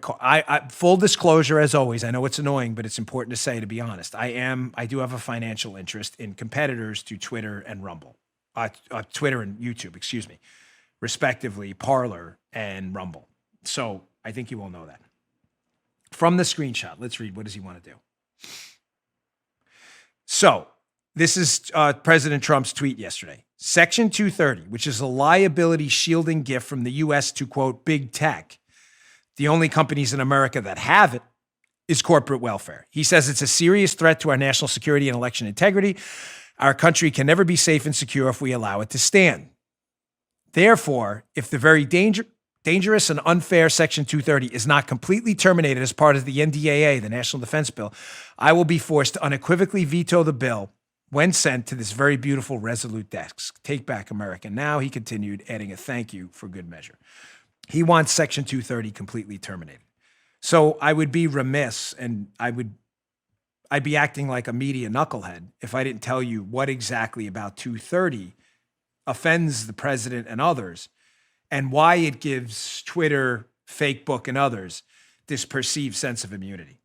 Speaker 2: full disclosure as always. I know it's annoying, but it's important to say, to be honest, I do have a financial interest in competitors to Twitter and Rumble, Twitter and YouTube, excuse me, respectively, Parler and Rumble. So I think you all know that. From the screenshot, let's read. What does he want to do? So this is President Trump's tweet yesterday. Section 230, which is a liability shielding gift from the U.S. to, quote, big tech. The only companies in America that have it is corporate welfare. He says it's a serious threat to our national security and election integrity. Our country can never be safe and secure if we allow it to stand. Therefore, if the very dangerous and unfair Section 230 is not completely terminated as part of the NDAA, the National Defense Bill, I will be forced to unequivocally veto the bill when sent to this very beautiful, resolute desk. Take back America. Now, he continued, adding a thank you for good measure. He wants Section 230 completely terminated. So I would be remiss, and I'd be acting like a media knucklehead if I didn't tell you what exactly about 230 offends the president and others, and why it gives Twitter, Facebook, and others this perceived sense of immunity.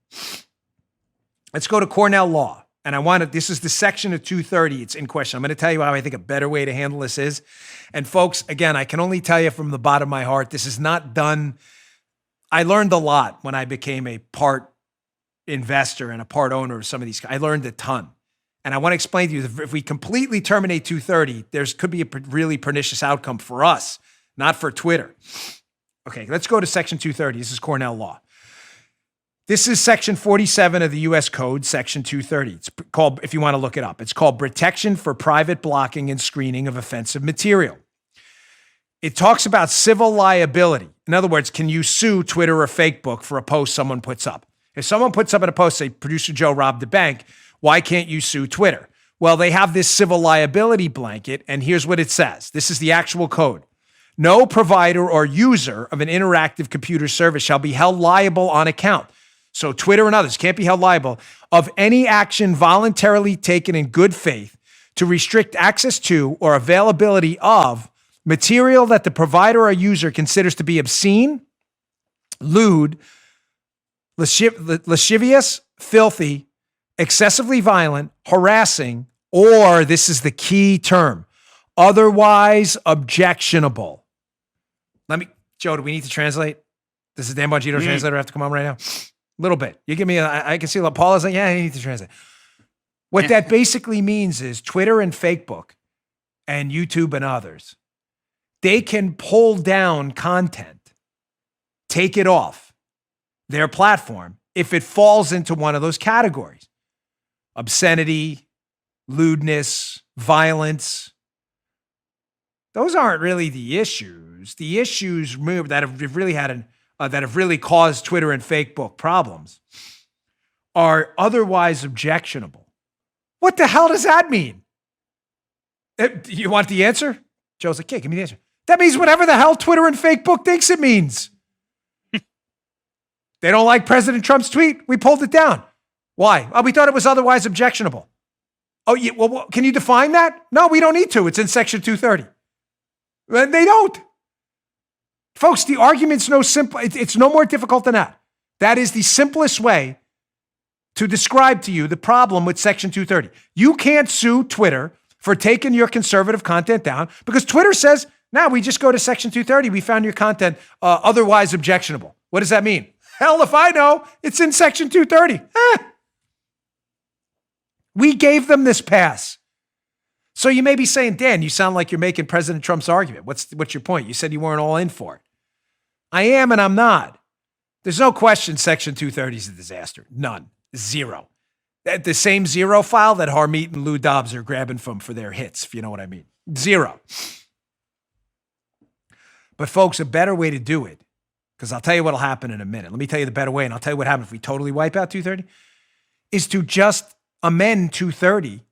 Speaker 2: Let's go to Cornell Law. And this is the section of 230. It's in question. I'm going to tell you how I think a better way to handle this is. And folks, again, I can only tell you from the bottom of my heart, this is not done. I learned a lot when I became a part investor and a part owner of some of these. I learned a ton. And I want to explain to you that if we completely terminate 230, there could be a really pernicious outcome for us, not for Twitter. Okay, let's go to Section 230. This is Cornell Law. This is Section 47 of the U.S. Code, Section 230. It's called, if you want to look it up, it's called Protection for Private Blocking and Screening of Offensive Material. It talks about civil liability. In other words, can you sue Twitter or Facebook for a post someone puts up? If someone puts up in a post, say, Producer Joe robbed a bank, why can't you sue Twitter? Well, they have this civil liability blanket, and here's what it says. This is the actual code. No provider or user of an interactive computer service shall be held liable on account. So Twitter and others can't be held liable of any action voluntarily taken in good faith to restrict access to or availability of material that the provider or user considers to be obscene, lewd, lascivious, filthy, excessively violent, harassing, or, this is the key term, otherwise objectionable. Joe, do we need to translate? Does the Dan Bongino translator have to come on right now? A little bit. You give me, I can see what Paul is like, yeah, I need to translate. What that basically means is Twitter and Facebook and YouTube and others, they can pull down content, take it off their platform if it falls into one of those categories. Obscenity, lewdness, violence. Those aren't really the issues. The issues that have really had that have really caused Twitter and Facebook problems are otherwise objectionable. What the hell does that mean? You want the answer? Joe's like, yeah, give me the answer. That means whatever the hell Twitter and Facebook thinks it means. They don't like President Trump's tweet. We pulled it down. Why? Oh, we thought it was otherwise objectionable. Oh, yeah, well, can you define that? No, we don't need to. It's in Section 230. They don't. Folks, the argument's it's no more difficult than that. That is the simplest way to describe to you the problem with Section 230. You can't sue Twitter for taking your conservative content down because Twitter says, now we just go to Section 230. We found your content otherwise objectionable. What does that mean? Hell if I know. It's in Section 230. We gave them this pass. So you may be saying, Dan, you sound like you're making President Trump's argument. What's your point? You said you weren't all in for it. I am and I'm not. There's no question Section 230 is a disaster. None. Zero. The same zero file that Harmeet and Lou Dobbs are grabbing from for their hits, if you know what I mean. Zero. But folks, a better way to do it, because I'll tell you what'll happen in a minute. Let me tell you the better way, and I'll tell you what happens if we totally wipe out 230, is to just amend 230.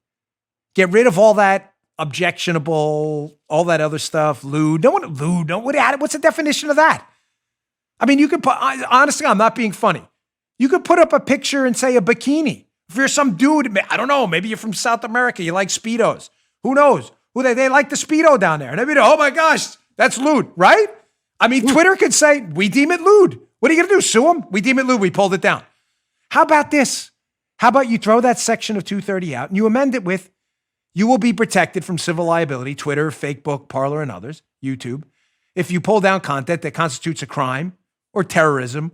Speaker 2: Get rid of all that objectionable, all that other stuff, lewd. What's the definition of that? I mean, you could put, honestly, I'm not being funny. You could put up a picture and say a bikini. If you're some dude, I don't know, maybe you're from South America, you like Speedos. Who knows? They like the Speedo down there. And they'd be like, oh my gosh, that's lewd, right? I mean, Twitter could say, we deem it lewd. What are you going to do, sue them? We deem it lewd, we pulled it down. How about this? How about you throw that section of 230 out and you amend it with, you will be protected from civil liability, Twitter, Facebook, Parler, and others, YouTube, if you pull down content that constitutes a crime or terrorism,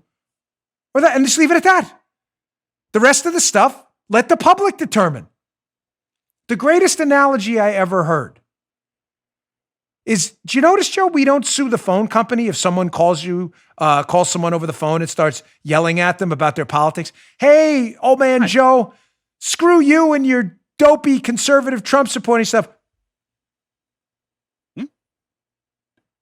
Speaker 2: or that, and just leave it at that. The rest of the stuff, let the public determine. The greatest analogy I ever heard is, do you notice, Joe, we don't sue the phone company if someone calls someone over the phone and starts yelling at them about their politics? Hey, old man Joe, screw you and your dopey conservative Trump supporting stuff.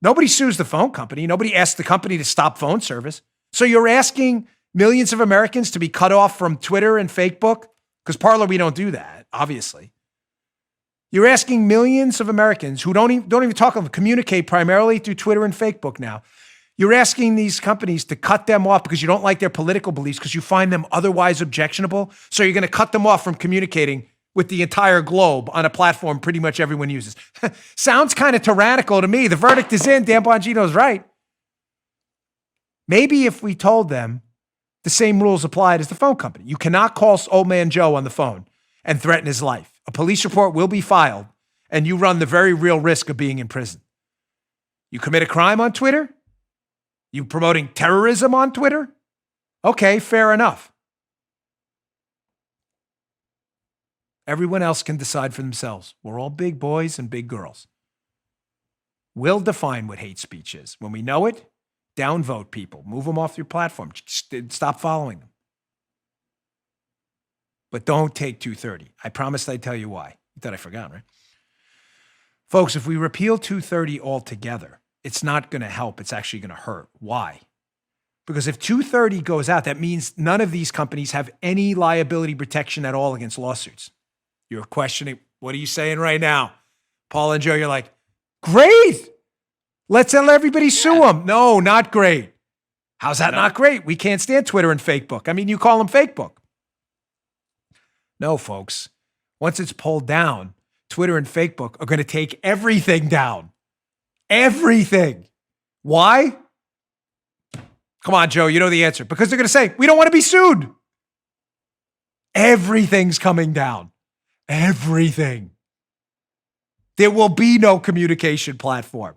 Speaker 2: Nobody sues the phone company. Nobody asks the company to stop phone service. So you're asking millions of Americans to be cut off from Twitter and Facebook? Because Parler, we don't do that, obviously. You're asking millions of Americans who don't even talk of them, communicate primarily through Twitter and Facebook now. You're asking these companies to cut them off because you don't like their political beliefs, because you find them otherwise objectionable. So you're going to cut them off from communicating with the entire globe on a platform pretty much everyone uses. Sounds kind of tyrannical to me. The verdict is in. Dan Bongino's right. Maybe if we told them the same rules applied as the phone company. You cannot call old man Joe on the phone and threaten his life. A police report will be filed, and you run the very real risk of being in prison. You commit a crime on Twitter? You promoting terrorism on Twitter? Okay, fair enough. Everyone else can decide for themselves. We're all big boys and big girls. We'll define what hate speech is. When we know it, downvote people. Move them off your platform. Stop following them. But don't take 230. I promised I'd tell you why. You thought I forgot, right? Folks, if we repeal 230 altogether, it's not going to help. It's actually going to hurt. Why? Because if 230 goes out, that means none of these companies have any liability protection at all against lawsuits. You're questioning, what are you saying right now? Paul and Joe, you're like, great. Let's let everybody sue them. No, not great. How's that not great? We can't stand Twitter and Facebook. I mean, you call them Facebook. No, folks. Once it's pulled down, Twitter and Facebook are going to take everything down. Everything. Why? Come on, Joe, you know the answer. Because they're going to say, we don't want to be sued. Everything's coming down. Everything. There will be no communication platform.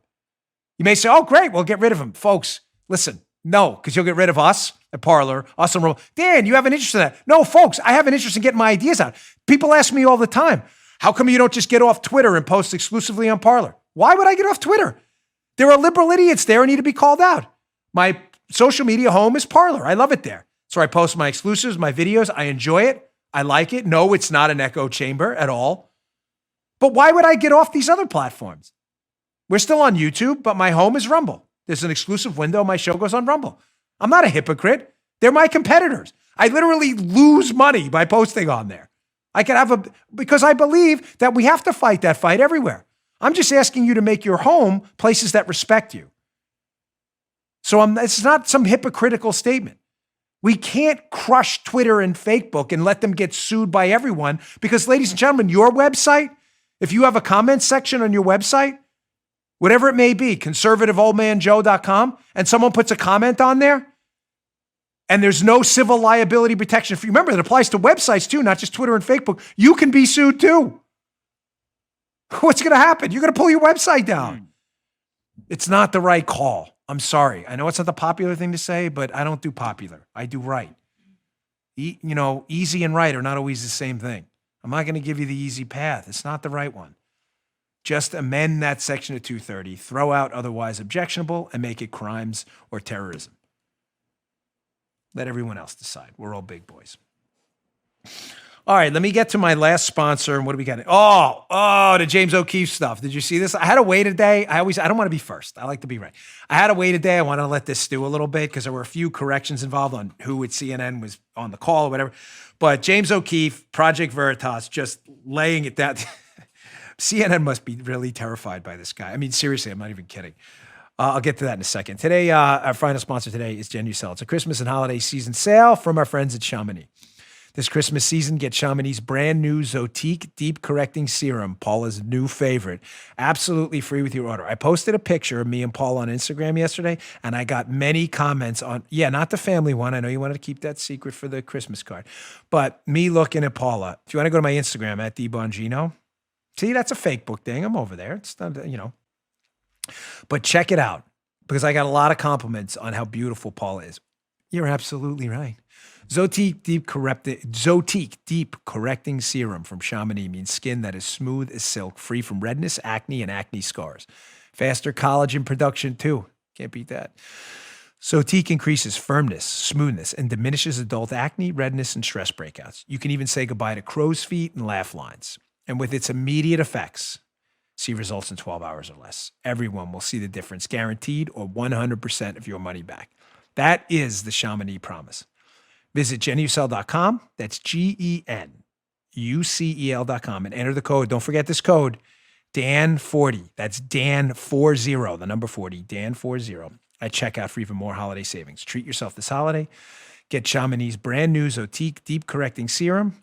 Speaker 2: You may say, oh, great, we'll get rid of them. Folks, listen, no, because you'll get rid of us at Parler, us and Rumble. Dan, you have an interest in that. No, folks, I have an interest in getting my ideas out. People ask me all the time, how come you don't just get off Twitter and post exclusively on Parler? Why would I get off Twitter? There are liberal idiots there who need to be called out. My social media home is Parler. I love it there. So I post my exclusives, my videos. I enjoy it. I like it. No, it's not an echo chamber at all. But why would I get off these other platforms? We're still on YouTube, but my home is Rumble. There's an exclusive window. My show goes on Rumble. I'm not a hypocrite. They're my competitors. I literally lose money by posting on there. Because I believe that we have to fight that fight everywhere. I'm just asking you to make your home places that respect you. So it's not some hypocritical statement. We can't crush Twitter and Facebook and let them get sued by everyone because, ladies and gentlemen, your website, if you have a comment section on your website, whatever it may be, conservativeoldmanjoe.com, and someone puts a comment on there, and there's no civil liability protection. If you remember, it applies to websites too, not just Twitter and Facebook. You can be sued too. What's going to happen? You're going to pull your website down. It's not the right call. I'm sorry. I know it's not the popular thing to say, but I don't do popular. I do right. Easy and right are not always the same thing. I'm not going to give you the easy path. It's not the right one. Just amend that section of 230, throw out otherwise objectionable, and make it crimes or terrorism. Let everyone else decide. We're all big boys. All right, let me get to my last sponsor. And what do we got? Oh, the James O'Keefe stuff. Did you see this? I had to wait a day. I don't want to be first. I like to be right. I had to wait a day. I wanted to let this stew a little bit because there were a few corrections involved on who at CNN was on the call or whatever. But James O'Keefe, Project Veritas, just laying it down. CNN must be really terrified by this guy. I mean, seriously, I'm not even kidding. I'll get to that in a second. Today, our final sponsor today is Genucel. It's a Christmas and holiday season sale from our friends at Chamonix. This Christmas season, get Chamonix's brand new Zotique Deep Correcting Serum, Paula's new favorite, absolutely free with your order. I posted a picture of me and Paula on Instagram yesterday, and I got many comments on, not the family one. I know you wanted to keep that secret for the Christmas card, but me looking at Paula. If you want to go to my Instagram at Bongino, see, that's a Facebook thing. I'm over there. It's not, But check it out, because I got a lot of compliments on how beautiful Paula is. You're absolutely right. Zotique Deep Correcting Serum from Chamonix means skin that is smooth as silk, free from redness, acne, and acne scars. Faster collagen production, too. Can't beat that. Zotique increases firmness, smoothness, and diminishes adult acne, redness, and stress breakouts. You can even say goodbye to crow's feet and laugh lines. And with its immediate effects, see results in 12 hours or less. Everyone will see the difference, guaranteed, or 100% of your money back. That is the Chamonix promise. Visit Genucel.com. That's GENUCEL.com and enter the code. Don't forget this code, DAN40. That's DAN40, the number 40, DAN40 at checkout for even more holiday savings. Treat yourself this holiday. Get Chamonix's brand new Zotique Deep Correcting Serum,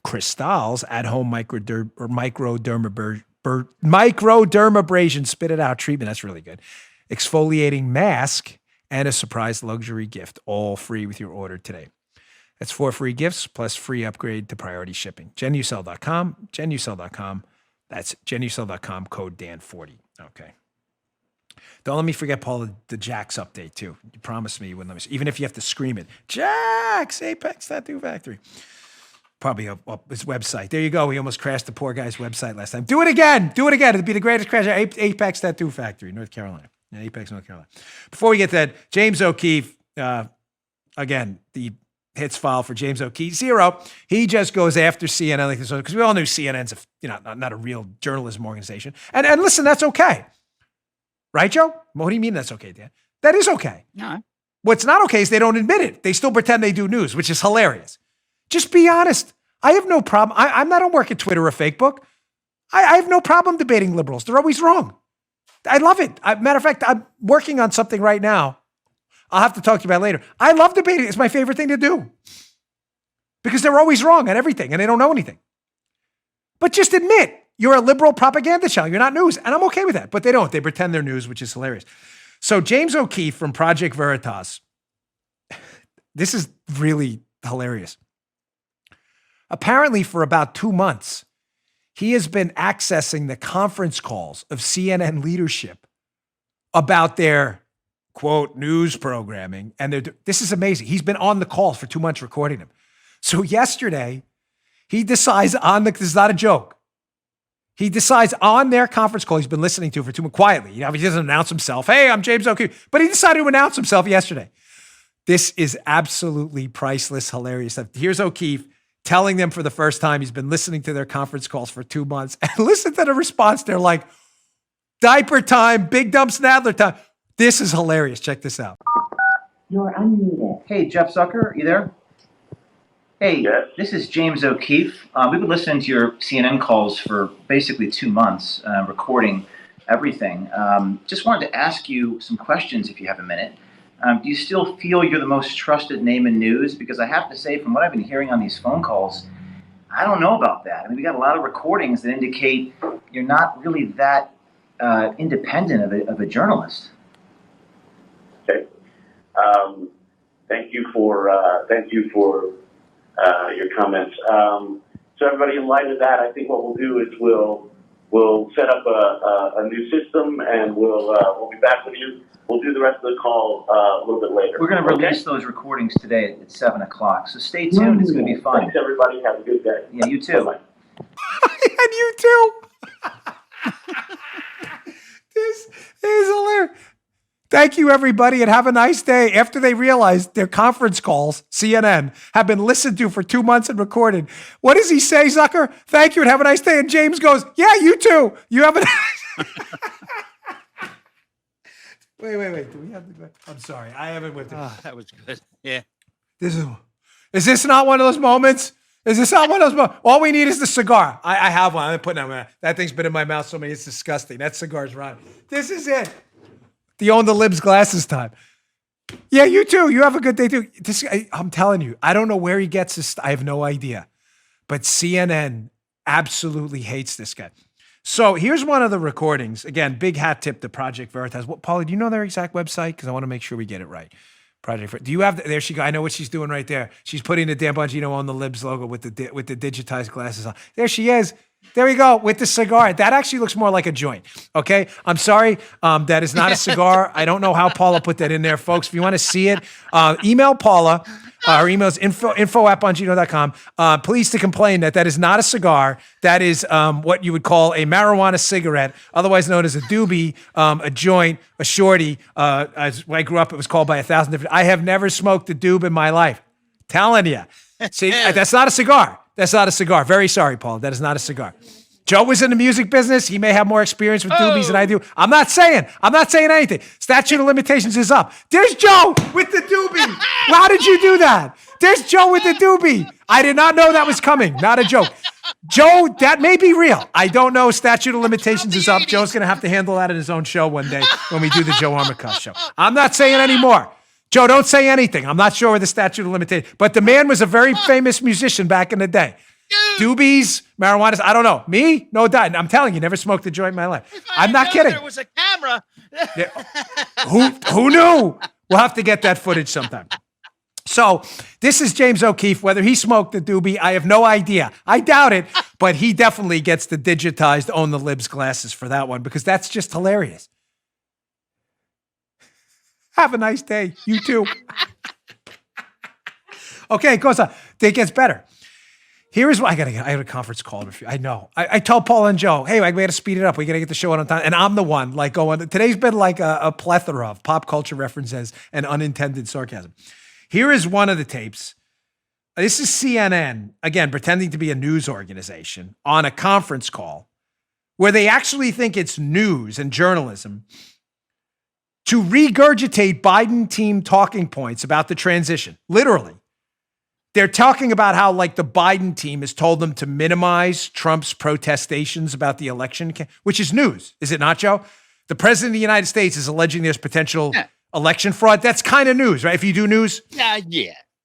Speaker 2: Cristal's at-home microdermabrasion, spit it out treatment. That's really good. Exfoliating mask and a surprise luxury gift, all free with your order today. That's 4 free gifts plus free upgrade to priority shipping. Genucel.com, Genucel.com. That's Genucel.com, code Dan40. Okay. Don't let me forget, Paul, the Jax update too. You promised me you wouldn't let me, even if you have to scream it. Jax, Apex Tattoo Factory. Probably up his website. There you go. He almost crashed the poor guy's website last time. Do it again. It'd be the greatest crash. Apex Tattoo Factory, North Carolina. Apex, North Carolina. Before we get to that, James O'Keefe, again, the hits file for James O'Keefe, 0. He just goes after CNN like this because we all knew CNN's not a real journalism organization. And listen, that's okay. Right, Joe? What do you mean that's okay, Dan? That is okay.
Speaker 3: No.
Speaker 2: What's not okay is they don't admit it. They still pretend they do news, which is hilarious. Just be honest. I have no problem. I'm not on work at Twitter or Facebook. I have no problem debating liberals. They're always wrong. I love it. Matter of fact, I'm working on something right now. I'll have to talk to you about it later. I love debating. It's my favorite thing to do because they're always wrong on everything and they don't know anything. But just admit you're a liberal propaganda channel. You're not news. And I'm okay with that. But they don't. They pretend they're news, which is hilarious. So James O'Keefe from Project Veritas. This is really hilarious. Apparently for about 2 months, he has been accessing the conference calls of CNN leadership about their, quote, news programming. And this is amazing. He's been on the calls for 2 months recording them. So yesterday, he decides this is not a joke. He decides on their conference call he's been listening to for 2 months, quietly. He doesn't announce himself. Hey, I'm James O'Keefe. But he decided to announce himself yesterday. This is absolutely priceless, hilarious stuff. Here's O'Keefe telling them for the first time he's been listening to their conference calls for 2 months. And listen to the response. They're like, diaper time, big dump Snadler time. This is hilarious. Check this out.
Speaker 6: You're unmuted. Hey, Jeff Zucker, are you there? Hey, yes. This is James O'Keefe. We've been listening to your CNN calls for basically 2 months, recording everything. Just wanted to ask you some questions if you have a minute. Do you still feel you're the most trusted name in news? Because I have to say, from what I've been hearing on these phone calls, I don't know about that. I mean, we got a lot of recordings that indicate you're not really that independent of a journalist.
Speaker 7: Okay. Thank you for your comments. So everybody, in light of that, I think what we'll do is we'll set up a new system, and we'll be back with you. We'll do the rest of the call a little bit later.
Speaker 6: We're going to release those recordings today at 7 o'clock. So stay tuned. It's going to be fun.
Speaker 7: Thanks, everybody. Have a good day.
Speaker 6: Yeah, you too.
Speaker 7: Bye-bye.
Speaker 2: And you too. This is hilarious. Thank you, everybody, and have a nice day. After they realized their conference calls, CNN, have been listened to for 2 months and recorded. What does he say, Zucker? Thank you and have a nice day. And James goes, yeah, you too. You have a nice Wait. Do we have the I'm sorry. I haven't with it.
Speaker 3: Oh, that was good. Yeah.
Speaker 2: Is this not one of those moments? Is this not one of those moments? All we need is the cigar. I have one. I'm putting it that thing's been in my mouth so many. It's disgusting. That cigar's rotten. This is it. The Own the Libs glasses time. Yeah, you too. You have a good day too. I'm telling you, I don't know where he gets this. I have no idea. But CNN absolutely hates this guy. So here's one of the recordings. Again, big hat tip to Project Veritas. Paulie, do you know their exact website? Because I want to make sure we get it right. Project Veritas. Do you have, there she goes. I know what she's doing right there. She's putting the Dan Bongino on the Libs logo with the digitized glasses on. There she is. There we go with the cigar. That actually looks more like a joint. Okay. I'm sorry. That is not a cigar. I don't know how Paula put that in there, folks. If you want to see it, email Paula. Her email is info@bongino.com. Please to complain that is not a cigar. That is what you would call a marijuana cigarette, otherwise known as a doobie, a joint, a shorty. As when I grew up, it was called by 1,000 different. I have never smoked a doob in my life. Telling you. See, that's not a cigar. That's not a cigar. Very sorry, Paul. That is not a cigar. Joe was in the music business. He may have more experience with doobies than I do. I'm not saying anything. Statute of limitations is up. There's Joe with the doobie. How did you do that? There's Joe with the doobie. I did not know that was coming. Not a joke. Joe, that may be real. I don't know. Statute of limitations is up. Joe's going to have to handle that in his own show one day when we do the Joe Armacost show. I'm not saying anymore. Joe, don't say anything. I'm not sure where the statute of limitations. But the man was a very famous musician back in the day. Doobies, marijuana, I don't know. Me? No doubt. I'm telling you, never smoked a joint in my life. I'm not kidding.
Speaker 3: There was a camera.
Speaker 2: Yeah. Who knew? We'll have to get that footage sometime. So this is James O'Keefe. Whether he smoked the doobie, I have no idea. I doubt it, but he definitely gets the digitized Own the Libs glasses for that one because that's just hilarious. Have a nice day. You too. Okay, it goes on. It gets better. Here is what I had a conference call. I know. I told Paul and Joe, hey, we got to speed it up. We got to get the show on time. And I'm the one like going, today's been like a plethora of pop culture references and unintended sarcasm. Here is one of the tapes. This is CNN, again, pretending to be a news organization on a conference call where they actually think it's news and journalism to regurgitate Biden team talking points about the transition. Literally. They're talking about how, like, the Biden team has told them to minimize Trump's protestations about the election, which is news. Is it not, Joe? The president of the United States is alleging there's potential election fraud. That's kind of news, right? If you do news.
Speaker 3: Yeah.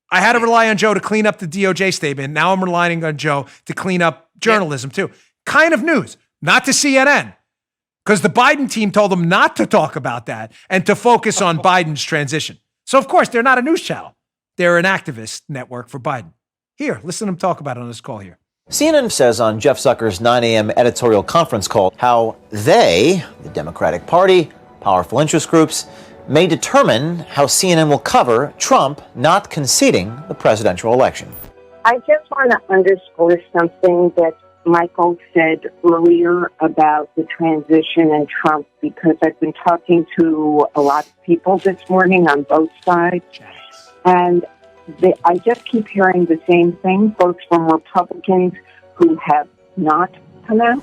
Speaker 2: I had to rely on Joe to clean up the DOJ statement. Now I'm relying on Joe to clean up journalism, too. Kind of news. Not to CNN. Because the Biden team told them not to talk about that and to focus on Biden's transition. So, of course, they're not a news channel. They're an activist network for Biden. Here, listen to them talk about it on this call here.
Speaker 8: CNN says on Jeff Zucker's 9 a.m. editorial conference call how they, the Democratic Party, powerful interest groups, may determine how CNN will cover Trump not conceding the presidential election.
Speaker 9: I just want to underscore something that Michael said earlier about the transition and Trump, because I've been talking to a lot of people this morning on both sides. And I just keep hearing the same thing, both from Republicans who have not come out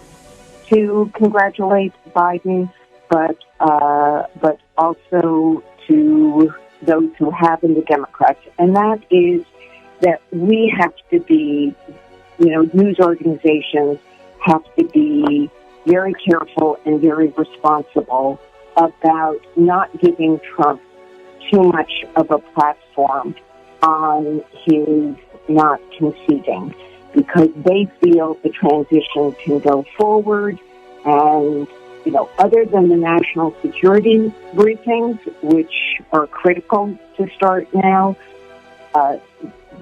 Speaker 9: to congratulate Biden, but also to those who have in the Democrats, and that is that we have to be, news organizations have to be very careful and very responsible about not giving Trump too much of a platform on his not conceding, because they feel the transition can go forward. And, other than the national security briefings, which are critical to start now,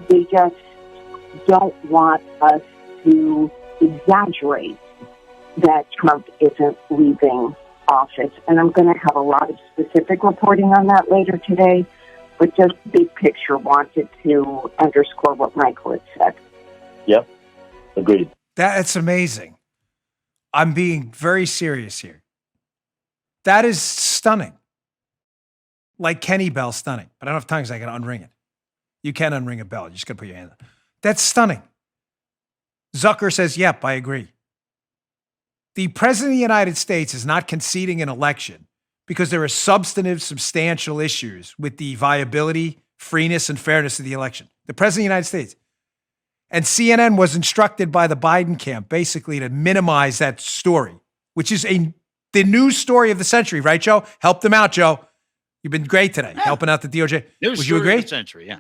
Speaker 9: they just don't want us to exaggerate that Trump isn't leaving office. And I'm going to have a lot of specific reporting on that later today, but just big picture wanted to underscore what Michael had said.
Speaker 10: Yep, agreed.
Speaker 2: That's amazing. I'm being very serious here. That is stunning. Like Kenny Bell stunning. But I don't have time because I got to unring it. You can unring a bell. You just got to put your hand on. That's stunning. Zucker says, yep, I agree. The president of the United States is not conceding an election because there are substantial issues with the viability, freeness, and fairness of the election. The president of the United States. And CNN was instructed by the Biden camp basically to minimize that story, which is the news story of the century, right, Joe? Help them out, Joe. You've been great today, helping out the DOJ.
Speaker 3: Would
Speaker 2: you agree?
Speaker 3: Of the century, yeah.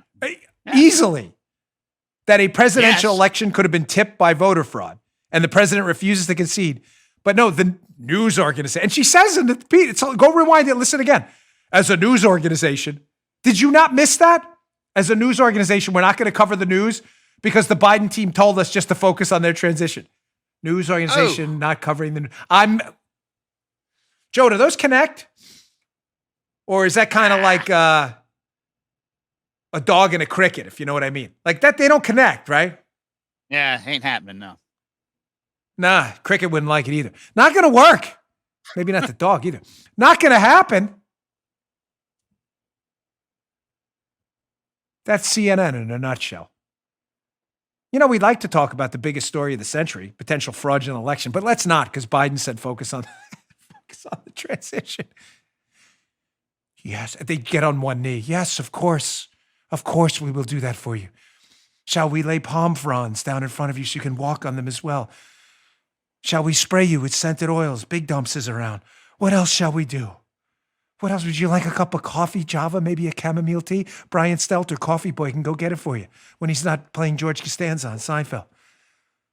Speaker 2: Easily. That a presidential election could have been tipped by voter fraud, and the president refuses to concede. But no, the news organization, and she says in the piece, go rewind it, listen again. As a news organization, did you not miss that? As a news organization, we're not going to cover the news because the Biden team told us just to focus on their transition. News organization not covering the news. Joe, do those connect? Or is that kind of like a dog and a cricket, if you know what I mean? Like that, they don't connect, right?
Speaker 3: Yeah, ain't happening, no.
Speaker 2: Nah, cricket wouldn't like it either. Not going to work. Maybe not the dog either. Not going to happen. That's CNN in a nutshell. We'd like to talk about the biggest story of the century, potential fraudulent election, but let's not, because Biden said focus on the transition. Yes, they get on one knee. Yes, of course. Of course we will do that for you. Shall we lay palm fronds down in front of you so you can walk on them as well? Shall we spray you with scented oils? Big dumps is around. What else shall we do? What else? Would you like a cup of coffee, Java, maybe a chamomile tea? Brian Stelter, coffee boy, can go get it for you when he's not playing George Costanza on Seinfeld.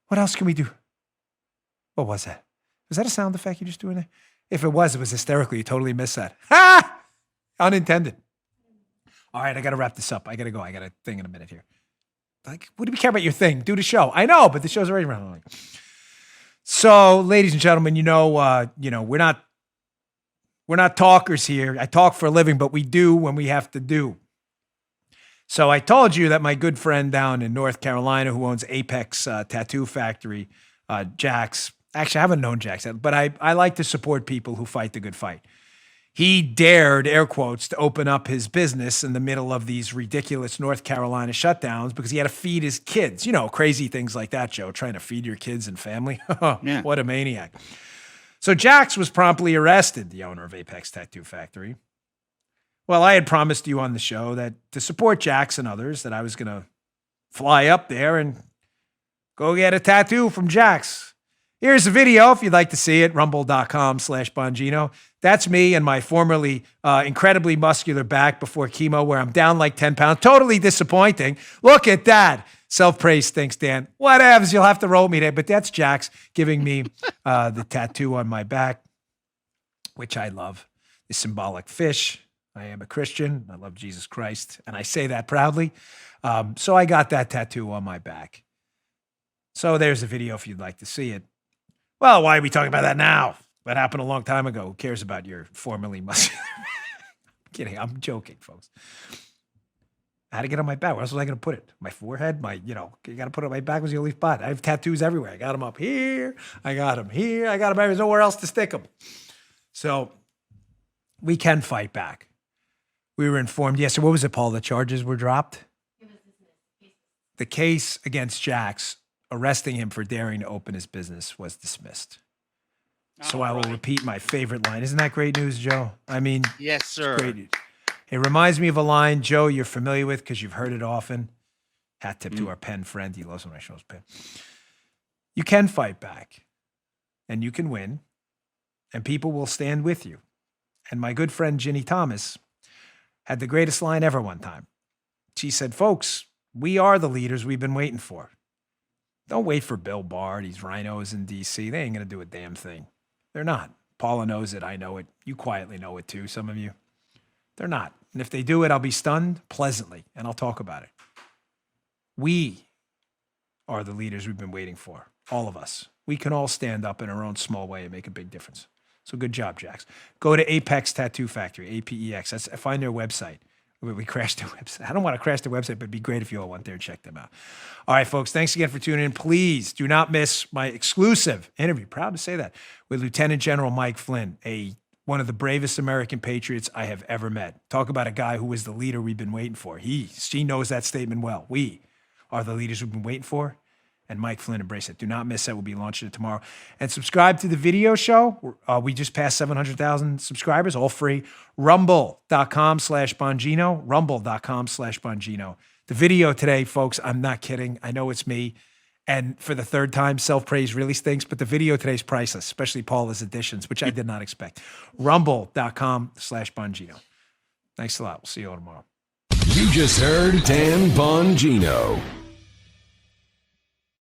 Speaker 2: What else can we do? What was that? Was that a sound effect you just doing there? If it was hysterical. You totally missed that. Ha! Unintended. All right, I got to wrap this up. I got to go. I got a thing in a minute here. Like, what do we care about your thing? Do the show. I know, but the show's already running. So, ladies and gentlemen, we're not talkers here. I talk for a living, but we do when we have to do. So I told you that my good friend down in North Carolina who owns Apex Tattoo Factory, Jax, actually I haven't known Jax, but I like to support people who fight the good fight. He dared, air quotes, to open up his business in the middle of these ridiculous North Carolina shutdowns because he had to feed his kids. Crazy things like that, Joe, trying to feed your kids and family. Yeah. What a maniac. So Jax was promptly arrested, the owner of Apex Tattoo Factory. Well, I had promised you on the show that to support Jax and others that I was going to fly up there and go get a tattoo from Jax. Here's a video if you'd like to see it, rumble.com/Bongino. That's me and my formerly incredibly muscular back before chemo where I'm down like 10 pounds. Totally disappointing. Look at that. Self-praise stinks, Dan. Whatevs, you'll have to roll me there. But that's Jax giving me the tattoo on my back, which I love. The symbolic fish. I am a Christian. I love Jesus Christ. And I say that proudly. So I got that tattoo on my back. So there's a video if you'd like to see it. Well, why are we talking about that now? That happened a long time ago. Who cares about your formerly muscular? I'm kidding. I'm joking, folks. I had to get on my back. Where else was I going to put it? My forehead? You got to put it on my back was the only spot. I have tattoos everywhere. I got them up here. I got them here. I got them everywhere. There's nowhere else to stick them. So we can fight back. We were informed. Yes. So what was it, Paul? The charges were dropped? The case against Jax, arresting him for daring to open his business, was dismissed. So I will repeat my favorite line. Isn't that great news, Joe? I mean,
Speaker 3: yes, sir.
Speaker 2: Great news. It reminds me of a line, Joe, you're familiar with because you've heard it often. Hat tip to our pen friend. He loves when I show his pen. You can fight back, and you can win, and people will stand with you. And my good friend Ginny Thomas had the greatest line ever one time. She said, folks, we are the leaders we've been waiting for. Don't wait for Bill Barr, these rhinos in D.C. They ain't going to do a damn thing. They're not. Paula knows it. I know it. You quietly know it too, some of you. They're not. And if they do it, I'll be stunned pleasantly, and I'll talk about it. We are the leaders we've been waiting for, all of us. We can all stand up in our own small way and make a big difference. So good job, Jax. Go to Apex Tattoo Factory, APEX. Find their website. We crashed their website. I don't want to crash their website, but it'd be great if you all went there and checked them out. All right, folks, thanks again for tuning in. Please do not miss my exclusive interview, proud to say that, with Lieutenant General Mike Flynn, one of the bravest American patriots I have ever met. Talk about a guy who was the leader we've been waiting for. She knows that statement well. We are the leaders we've been waiting for, and Mike Flynn embraced it. Do not miss that. We'll be launching it tomorrow. And subscribe to the video show. We just passed 700,000 subscribers, all free. Rumble.com/Bongino. Rumble.com/Bongino. The video today, folks, I'm not kidding. I know it's me. And for the third time, self-praise really stinks, but the video today is priceless, especially Paula's additions, which I did not expect. Rumble.com/Bongino. Thanks a lot. We'll see you all tomorrow.
Speaker 1: You just heard Dan Bongino.